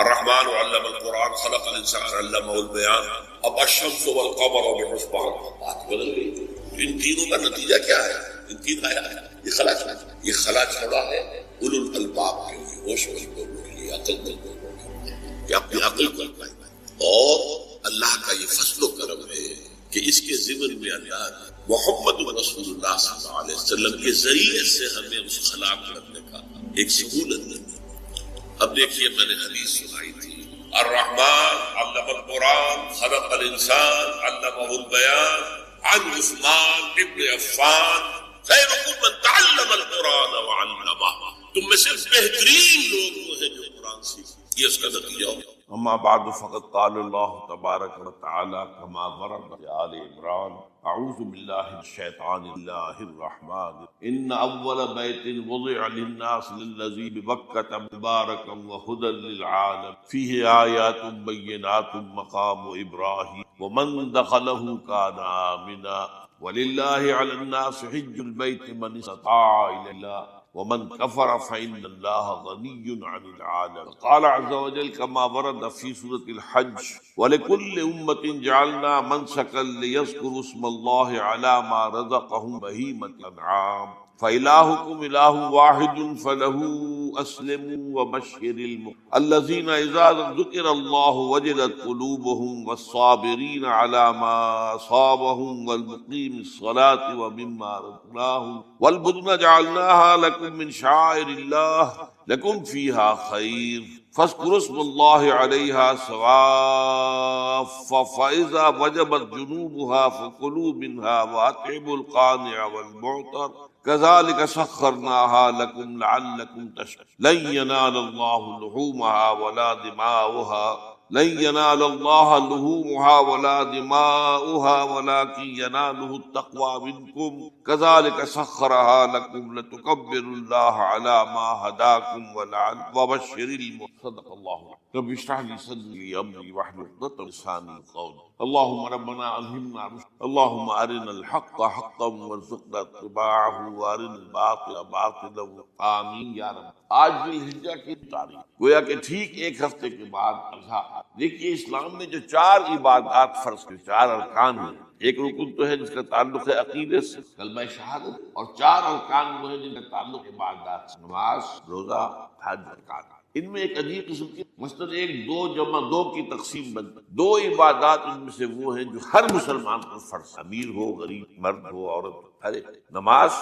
الرحمن علم القرآن خلق الانسان علمہ البیان، اب الشمس والقمر بحسبان، بات بدل گئی۔ ان تینوں کا نتیجہ کیا ہے؟ ان 3 آیا ہے، یہ خلا چھوڑا ہے اولو الالباب کے لیے، ہوش لوگوں کے لیے، عقل مند لوگوں کے لیے، کہ اپنی عقل کو لگائیں۔ اور اللہ کا یہ فضل و کرم ہے کہ اس کے ضمن میں اللہ محمد رسول اللہ صلی اللہ علیہ وسلم کے ذریعے سے ہمیں اس خلا کرنے کا ایک سہولت دی۔ اب دیکھیے، میں نے حدیث سنائی تھی، الرحمن علم القرآن خلق الانسان علمہ البیان، عن عثمان ابن عفان خیرکم من تعلم القرآن وعلمہ، تم میں سے بہترین لوگ وہ ہیں جو قرآن سیکھیں۔ یہ اس کا نتیجہ ہوگا۔ اما بعد فقد قال اللہ تبارک وتعالی كما ورد في آل عمران اعوذ باللہ من الشیطان اللہ الرحمن ان اول بیت وضع للناس للذی ببکۃ مبارکا وہدی للعالم فیہ آیات بینات مقام ابراہیم ومن دخلہ کان آمنا وللہ علی الناس حج البیت من استطاع الی اللہ ومن كفر فإن الله غني عن العالم قال عز وجل كما ورد في سورة الحج ولكل أمة جعلنا منسكا ليذكروا اسم الله على ما رزقهم بهيمة الأنعام فإلهكم إله واحد فله أسلموا وبشر الذين إذا ذكر الله وجلت قلوبهم والصابرين على ما أصابهم والمقيم الصلاة ومما رزقناهم والبدن جعلناها لكم من شعائر الله لكم فيها خير فاذكروا اسم الله عليها صواف فإذا وجبت جنوبها فكلوا منها وأطعموا القانع والمعتر كذلك سخرناها لكم لعلكم تشكرون لن ينال الله لحومها ولا دماؤها ولكن يناله التقوى منكم كذلك سخرها لكم لتكبروا الله على ما هداكم وبشر المؤمنين صدق الله رب اشرح لي صدري امري واحلل عقدة من لساني يفقهوا اللهم ربنا الهمنا رشدا اللهم ارنا الحق حقا وارزقنا اتباعه وارنا الباطل باطلا آمین یا رب۔ آج ذی الحجہ کی تاریخ، گویا کہ ٹھیک 1 ہفتے کے بعد اضحیٰ۔ دیکھیے اسلام میں جو 4 عبادات فرض کی، 4 ارکان ہیں، ایک رکن تو ہے جس کا تعلق ہے عقیدے سے، کلمہ شہادت، اور 4 ارکان وہ ہیں جن کا تعلق عبادات سے، نماز، روزہ، حج، زکات۔ ان میں ایک عجیب قسم کی مثلاً 1 2 جمع 2 کی تقسیم بنتی، 2 عبادات ان میں سے وہ ہیں جو ہر مسلمان پر فرض، امیر ہو، غریب، مرد ہو، عورت ہو، ہر ایک، نماز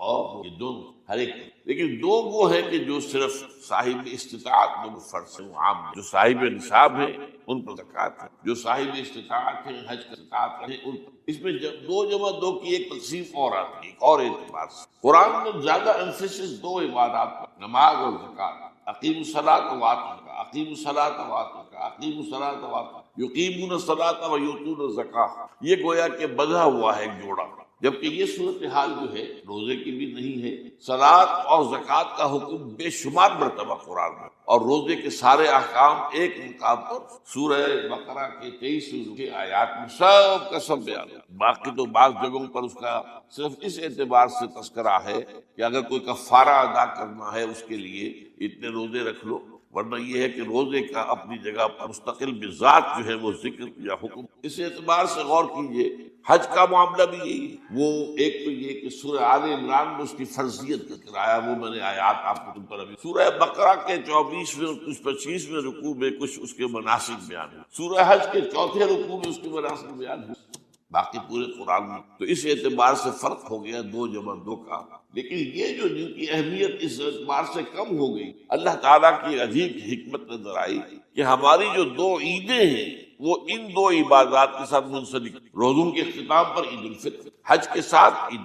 اور یہ دونوں ہر ایک۔ لیکن 2 وہ ہیں کہ جو صرف صاحب استطاعت میں فرض ہیں، وہ عام ہیں۔ جو صاحب نصاب ہیں ان پر زکوٰۃ ہے، جو صاحب استطاعت ہیں، حج کا زکوٰۃ ہے ان پر۔ اس میں 2 جمع 2 کی ایک تقسیم اور آتی ہے، ایک اور اعتبار سے۔ قرآن میں زیادہ ایمفیسس 2 عبادات پر، نماز اور زکوٰۃ۔ اقیموا الصلاۃ وآتوا الزکاۃ، اقیموا الصلاۃ وآتوا الزکاۃ، اقیموا الصلاۃ وآتوا یقیمون الصلاۃ ویؤتون الزکاۃ۔ یہ گویا کہ بندھا ہوا ہے ایک جوڑا، جبکہ یہ صورتحال جو ہے روزے کی بھی نہیں ہے۔ صلاۃ اور زکوٰۃ کا حکم بے شمار مرتبہ قرآن میں، اور روزے کے سارے احکام ایک مقام پر سورہ بقرہ کے 23 کے آیات میں سب کا سب بیان ہے۔ باقی تو بعض جگہوں پر اس کا صرف اس اعتبار سے تذکرہ ہے کہ اگر کوئی کفارہ ادا کرنا ہے اس کے لیے اتنے روزے رکھ لو، ورنہ یہ ہے کہ روزے کا اپنی جگہ پر مستقل بذات جو ہے وہ ذکر یا حکم۔ اس اعتبار سے غور کیجئے حج کا معاملہ بھی یہی ہے۔ وہ ایک تو یہ کہ سورہ آل عمران میں اس کی فرضیت ذکر آیا، وہ میں نے آیات آپ کو تم پر ابھی، سورہ بقرہ کے 24ویں اور کچھ 25ویں رکوع میں کچھ اس کے مناسک بیان ہوئے، سورہ حج کے 4تھے رکوع میں اس کے مناسک بیان ہوئے، باقی پورے قرآن میں۔ تو اس اعتبار سے فرق ہو گیا 2 جمع 2 کا، لیکن یہ جو جن کی اہمیت اس اعتبار سے کم ہو گئی، اللہ تعالیٰ کی عجیب حکمت نظر آئی کہ ہماری جو 2 عیدیں ہیں وہ ان 2 عبادات کے ساتھ منسلک، روزوں کے اختتام پر عید الفطر، حج کے ساتھ عید